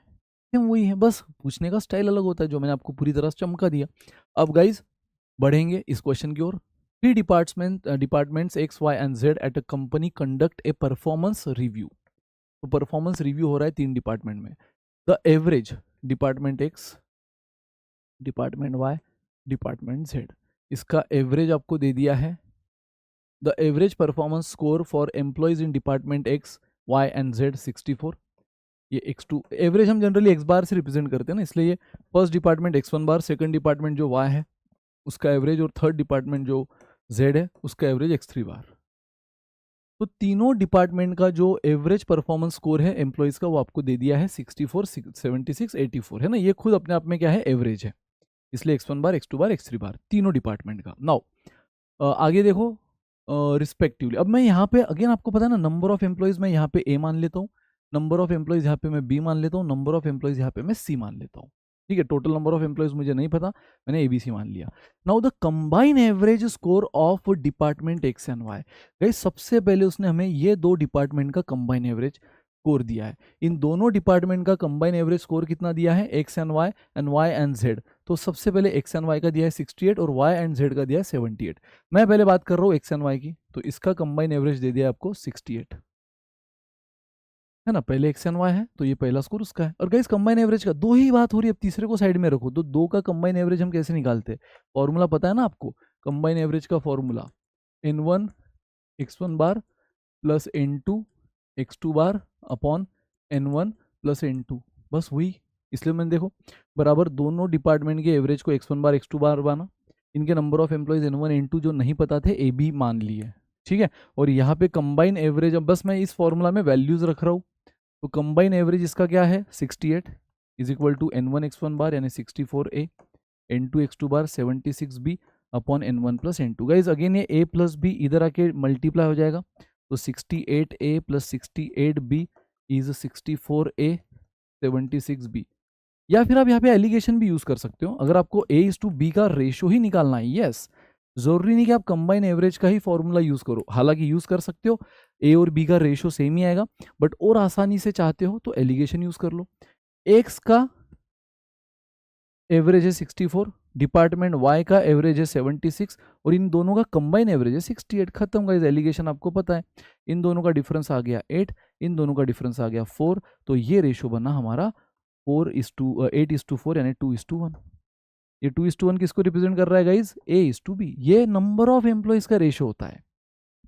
सेम वही है, बस पूछने का स्टाइल अलग होता है, जो मैंने आपको पूरी तरह से चमका दिया। अब गाइस बढ़ेंगे इस क्वेश्चन की ओर। Three departments X Y and Z at a company conduct a performance review. तो परफॉर्मेंस रिव्यू हो रहा है तीन डिपार्टमेंट में। The average, department X, department Y, department Z, इसका एवरेज आपको दे दिया है। The average performance score for employees in department X Y and Z 64। ये x2 एवरेज हम जनरली x बार से रिप्रेजेंट करते हैं ना, इसलिए ये फर्स्ट डिपार्टमेंट x1 बार, सेकंड डिपार्टमेंट जो y है उसका एवरेज, और थर्ड डिपार्टमेंट जो z है उसका एवरेज x3 बार। तो तीनों डिपार्टमेंट का जो एवरेज परफॉर्मेंस स्कोर है एम्प्लॉयज का वो आपको दे दिया है 64, 76, 84, है ना। ये खुद अपने आप में क्या है, एवरेज है, इसलिए x1 बार, x2 बार, x3 बार तीनों डिपार्टमेंट का। नाउ आगे देखो रिस्पेक्टिवली। अब मैं यहाँ पे अगेन आपको पता है ना, नंबर ऑफ एम्प्लॉयज मैं यहाँ पे ए मान लेता हूँ, नंबर ऑफ एम्प्लॉयज यहाँ पे मैं बी मान लेता हूँ, नंबर ऑफ एम्प्लॉयज यहाँ पे मैं सी मान लेता हूँ। ठीक है, टोटल नंबर ऑफ एम्प्लॉयज मुझे नहीं पता, मैंने एबीसी मान लिया। Now the combine average score of department X and Y. Guys सबसे पहले उसने हमें ये दो डिपार्टमेंट का कंबाइन एवरेज स्कोर दिया है। इन दोनों डिपार्टमेंट का कंबाइन एवरेज स्कोर कितना दिया है, X and Y and Z. तो सबसे पहले एक्स एंड वाई का दिया है 68 और वाई एंड जेड का दिया है 78। मैं पहले बात कर रहा हूँ एक्स एंड वाई की, तो इसका कंबाइन एवरेज दे दिया आपको 68, है ना। पहले एक्स एंड वाई है तो ये पहला स्कोर उसका है। और गाइस कंबाइन एवरेज का दो ही बात हो रही है, अब तीसरे को साइड में रखो। तो दो का कंबाइन एवरेज हम कैसे निकालते हैं, फॉर्मूला पता है ना आपको, कंबाइन एवरेज का formula n1 x1 bar plus n2 x2 bar upon n1 plus n2, बस वही। इसलिए मैंने देखो बराबर दोनों डिपार्टमेंट के एवरेज को x1 बार x2 बार बना, इनके number of employees n1 n2 जो नहीं पता थे ए बी मान लिए, ठीक है। और यहाँ पे कंबाइन एवरेज, अब बस मैं इस फॉर्मूला में वैल्यूज रख रहा हूँ। तो कंबाइन एवरेज इसका क्या है, 68 is equal to n1 x1 बार यानी 64a, n2 x2 बार 76b upon n1 plus n2। Guys again ये a प्लस b इधर आके मल्टीप्लाई हो जाएगा, तो 68a plus 68b is 64a 76b। या फिर आप यहाँ पे एलिगेशन भी यूज कर सकते हो, अगर आपको a इज टू बी का रेशो ही निकालना है। यस, जरूरी नहीं कि आप कंबाइन एवरेज का ही फॉर्मूला यूज करो, हालांकि यूज कर सकते हो, a और b का रेशो सेम ही आएगा, बट और आसानी से चाहते हो तो एलिगेशन यूज कर लो। x का एवरेज है 64, डिपार्टमेंट y का एवरेज है 76, और इन दोनों का कंबाइन एवरेज है 68। खत्म गाइस, एलिगेशन आपको पता है। इन दोनों का डिफरेंस आ गया 8, इन दोनों का डिफरेंस आ गया 4, तो ये रेशो बना हमारा 8:4 यानी 2:1। ये 2:1 किसको रिप्रेजेंट कर रहा है गाइज, a:b। ये नंबर ऑफ एम्प्लॉयज का रेशो होता है।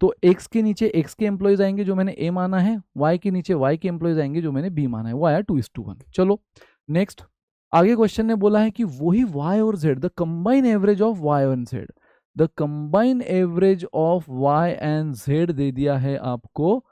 तो x के नीचे x के एम्प्लॉयज आएंगे जो मैंने a माना है, y के नीचे y के एम्प्लॉयज आएंगे जो मैंने b माना है, वो आया 2:1। चलो नेक्स्ट, आगे क्वेश्चन ने बोला है कि वही y और z, the combine average of y and z, the combine average of y and z दे दिया है आपको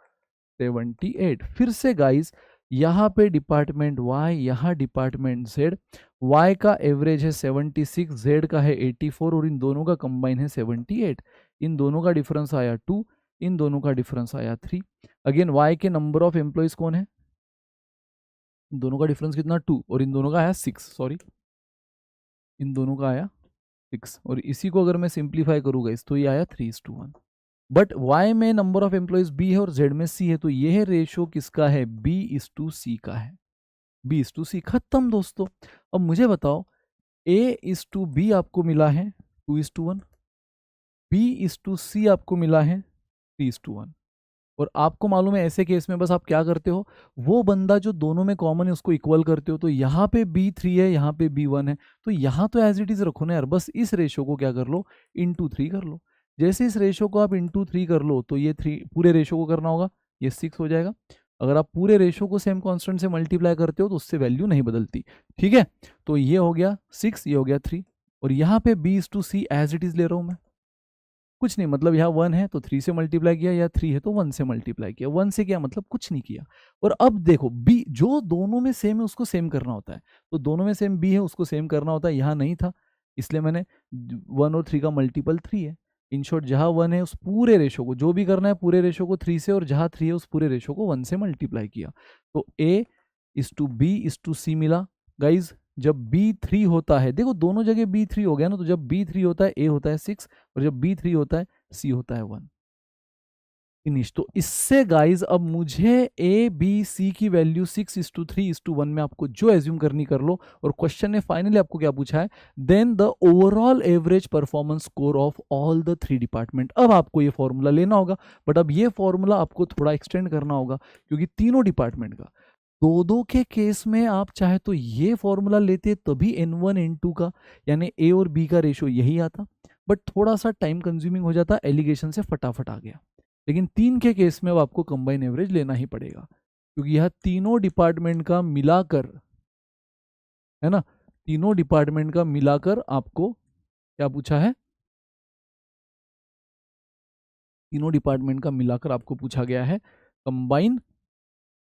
78। फिर से गाइज यहाँ पे डिपार्टमेंट y, यहाँ डिपार्टमेंट z, y का एवरेज है 76, z का है 84 और इन दोनों का कंबाइन है 78। इन दोनों का डिफरेंस आया 2, इन दोनों का डिफरेंस आया 3। अगेन y के नंबर ऑफ एम्प्लॉयज कौन है, इन दोनों का डिफरेंस कितना 2 और इन दोनों का आया 6, सॉरी इन दोनों का आया 6, और इसी को अगर मैं सिंप्लीफाई करूँगा इस, तो ये आया 3:1। बट y में नंबर ऑफ एम्प्लॉयज b है और z में c है, तो ये है रेशो किसका है, b:c का है, b:c। खत्म दोस्तों। अब मुझे बताओ a:b आपको मिला है 2:1, b:c आपको मिला है 3:1, और आपको मालूम है ऐसे केस में बस आप क्या करते हो, वो बंदा जो दोनों में कॉमन है उसको इक्वल करते हो। तो यहाँ पे b3 है, यहाँ पे b1 है, तो यहाँ तो एज इट इज रखो ना यार, बस इस रेशो को क्या कर लो, इंटू 3 कर लो। जैसे इस रेशो को आप इंटू 3 कर लो तो ये 3 पूरे रेशो को करना होगा, ये 6 हो जाएगा। अगर आप पूरे रेशो को सेम कांस्टेंट से मल्टीप्लाई करते हो तो उससे वैल्यू नहीं बदलती, ठीक है। तो ये हो गया 6, ये हो गया 3, और यहाँ पे b:c एज इट इज ले रहा हूँ मैं, कुछ नहीं, मतलब यहाँ 1 है तो 3 से मल्टीप्लाई किया, या 3 है तो 1 से मल्टीप्लाई किया। 1 से क्या मतलब कुछ नहीं किया। और अब देखो बी जो दोनों में सेम है उसको सेम करना होता है, तो दोनों में सेम बी है उसको सेम करना होता है, यहाँ नहीं था इसलिए मैंने 1 और 3 का मल्टीपल 3 है। इन शॉर्ट जहाँ 1 है उस पूरे रेशो को, जो भी करना है पूरे रेशो को 3 से, और जहाँ 3 है उस पूरे रेशो को 1 से मल्टीप्लाई किया। तो A is to B is to C मिला। गाइज जब B3 होता है, देखो दोनों जगह B3 हो गया ना, तो जब B3 होता है A होता है 6, और जब B3 होता है C होता है 1। फिनिश। तो इससे गाइज अब मुझे A B C की वैल्यू 6:3:1 में आपको जो एज्यूम करनी कर लो। और क्वेश्चन ने फाइनली आपको क्या पूछा है, then the overall average performance score of all the 3 department. अब आपको ये फॉर्मूला लेना होगा, बट अब ये फॉर्मूला आपको थोड़ा एक्सटेंड करना होगा, क्योंकि तीनों डिपार्टमेंट का दो के केस में आप चाहे तो ये फॉर्मूला लेते तभी N1 N2 का यानी A और B का रेशो यही आता, बट थोड़ा सा टाइम कंज्यूमिंग हो जाता, एलिगेशन से फटाफट आ गया। लेकिन 3 के केस में अब आपको कंबाइन एवरेज लेना ही पड़ेगा, क्योंकि यह तीनों डिपार्टमेंट का मिलाकर है ना, तीनों डिपार्टमेंट का मिलाकर आपको क्या पूछा है, तीनों डिपार्टमेंट का मिलाकर आपको पूछा गया है combine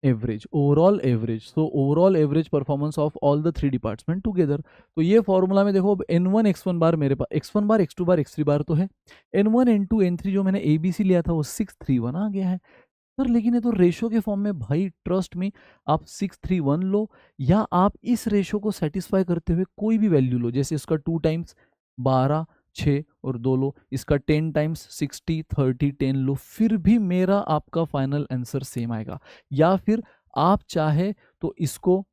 average, overall average. So overall average performance of all the 3 department together. तो ये फॉर्मूला में देखो अब N1 X1 बार मेरे पास, X1 बार X2 बार X3 बार तो है, N1 N2 N3 जो मैंने ABC लिया था वो 6:3:1 आ गया है सर। लेकिन ये तो रेशो के फॉर्म में, भाई ट्रस्ट मी, आप 6:3:1 लो, या आप इस रेशो को सेटिस्फाई करते हुए कोई भी वैल्यू लो, जैसे इसका 2 टाइम्स 12 6 और 2 लो, इसका 10 टाइम्स 60 30 10 लो, फिर भी मेरा आपका फाइनल आंसर सेम आएगा। या फिर आप चाहे तो इसको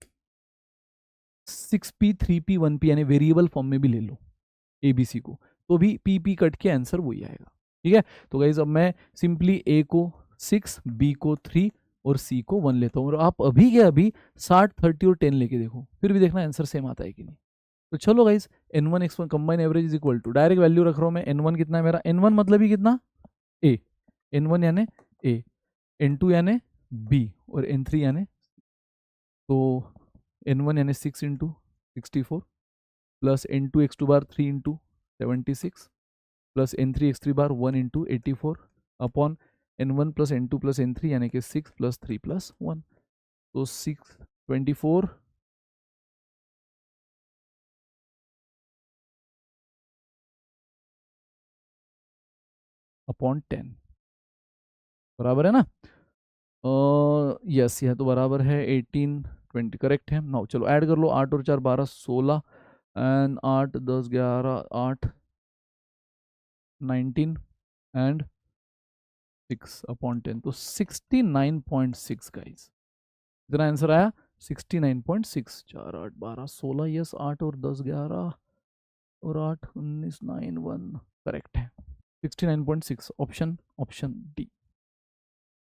6p 3p 1p यानी वेरिएबल फॉर्म में भी ले लो ABC को, तो भी p कट के आंसर वही आएगा। ठीक है, तो गाइज अब मैं सिंपली A को 6, B को 3 और C को 1 लेता हूँ, और आप अभी के अभी 60 30 और 10 लेके देखो, फिर भी देखना आंसर सेम आता है कि नहीं। तो चलो guys N1 X1 combine average is equal to, direct value रख रहा हूँ मैं, N1 कितना है मेरा, N1 मतलब ही कितना A, N1 यानी A, N2 यानी B और N3 यानी, तो N1 यानी 6 इंटू 64 प्लस N2 X2 बार 3 इंटू 76 प्लस N3 X3 बार 1 into 84 upon N1 plus N2 plus N3 यानी कि 6 प्लस 3 प्लस 1, तो 624 अपॉन 10 बराबर है ना। यस, यह तो बराबर है 18 20 करेक्ट है। नाउ चलो ऐड कर लो, 8 और 4 12 16 एंड 8 10 11 8 19 एंड 6 अपॉन 10, तो 69.6 गाइस, इतना आंसर आया 69.6। 4 8 12 16, यस 8 और 10 11 और 8 19 9 1 करेक्ट है 69.6, option D.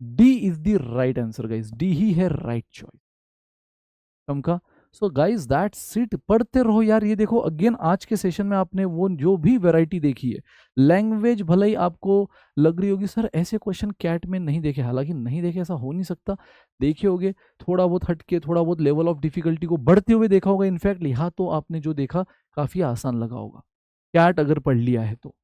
D is the right answer guys, D ही है राइट चॉइस का। सो गाइज दैट्स इट, पढ़ते रहो यार। ये देखो अगेन आज के सेशन में आपने वो जो भी वैरायटी देखी है, लैंग्वेज भले ही आपको लग रही होगी सर ऐसे क्वेश्चन कैट में नहीं देखे, हालांकि नहीं देखे ऐसा हो नहीं सकता, देखे होगे थोड़ा बहुत हटके, थोड़ा बहुत लेवल ऑफ डिफिकल्टी को बढ़ते हुए देखा होगा। इनफैक्ट यहाँ तो आपने जो देखा काफी आसान लगा होगा कैट अगर पढ़ लिया है तो।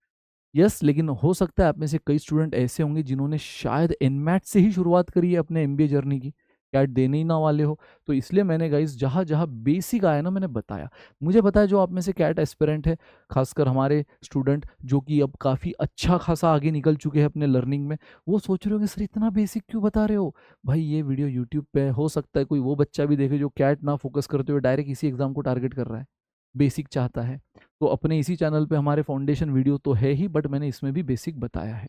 यस, लेकिन हो सकता है आप में से कई स्टूडेंट ऐसे होंगे जिन्होंने शायद एनमैट से ही शुरुआत करी है अपने एमबीए जर्नी की, कैट देने ही ना वाले हो। तो इसलिए मैंने गाइस जहाँ जहाँ बेसिक आया ना मैंने बताया। मुझे पता है जो आप में से कैट एस्पिरेंट है, खासकर हमारे स्टूडेंट जो कि अब काफ़ी अच्छा खासा आगे निकल चुके हैं अपने लर्निंग में, वो सोच रहे होंगे सर इतना बेसिक क्यों बता रहे हो भाई। ये वीडियो यूट्यूब पे हो सकता है कोई वो बच्चा भी देखे जो कैट ना फोकस करते हुए डायरेक्ट इसी एग्जाम को टारगेट कर रहा है, बेसिक चाहता है। तो अपने इसी चैनल पे हमारे फाउंडेशन वीडियो तो है ही, बट मैंने इसमें भी बेसिक बताया है।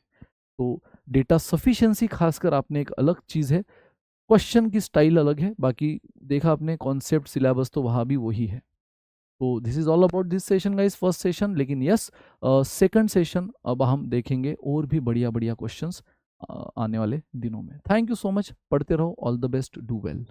तो डेटा सफिशिएंसी खासकर आपने एक अलग चीज़ है, क्वेश्चन की स्टाइल अलग है, बाकी देखा आपने कॉन्सेप्ट सिलेबस तो वहाँ भी वही है। तो this is all about this session guys, first session. लेकिन यस सेकंड सेशन अब हम देखेंगे और भी बढ़िया बढ़िया क्वेश्चंस आने वाले दिनों में। थैंक यू सो मच, पढ़ते रहो, all the best, do well.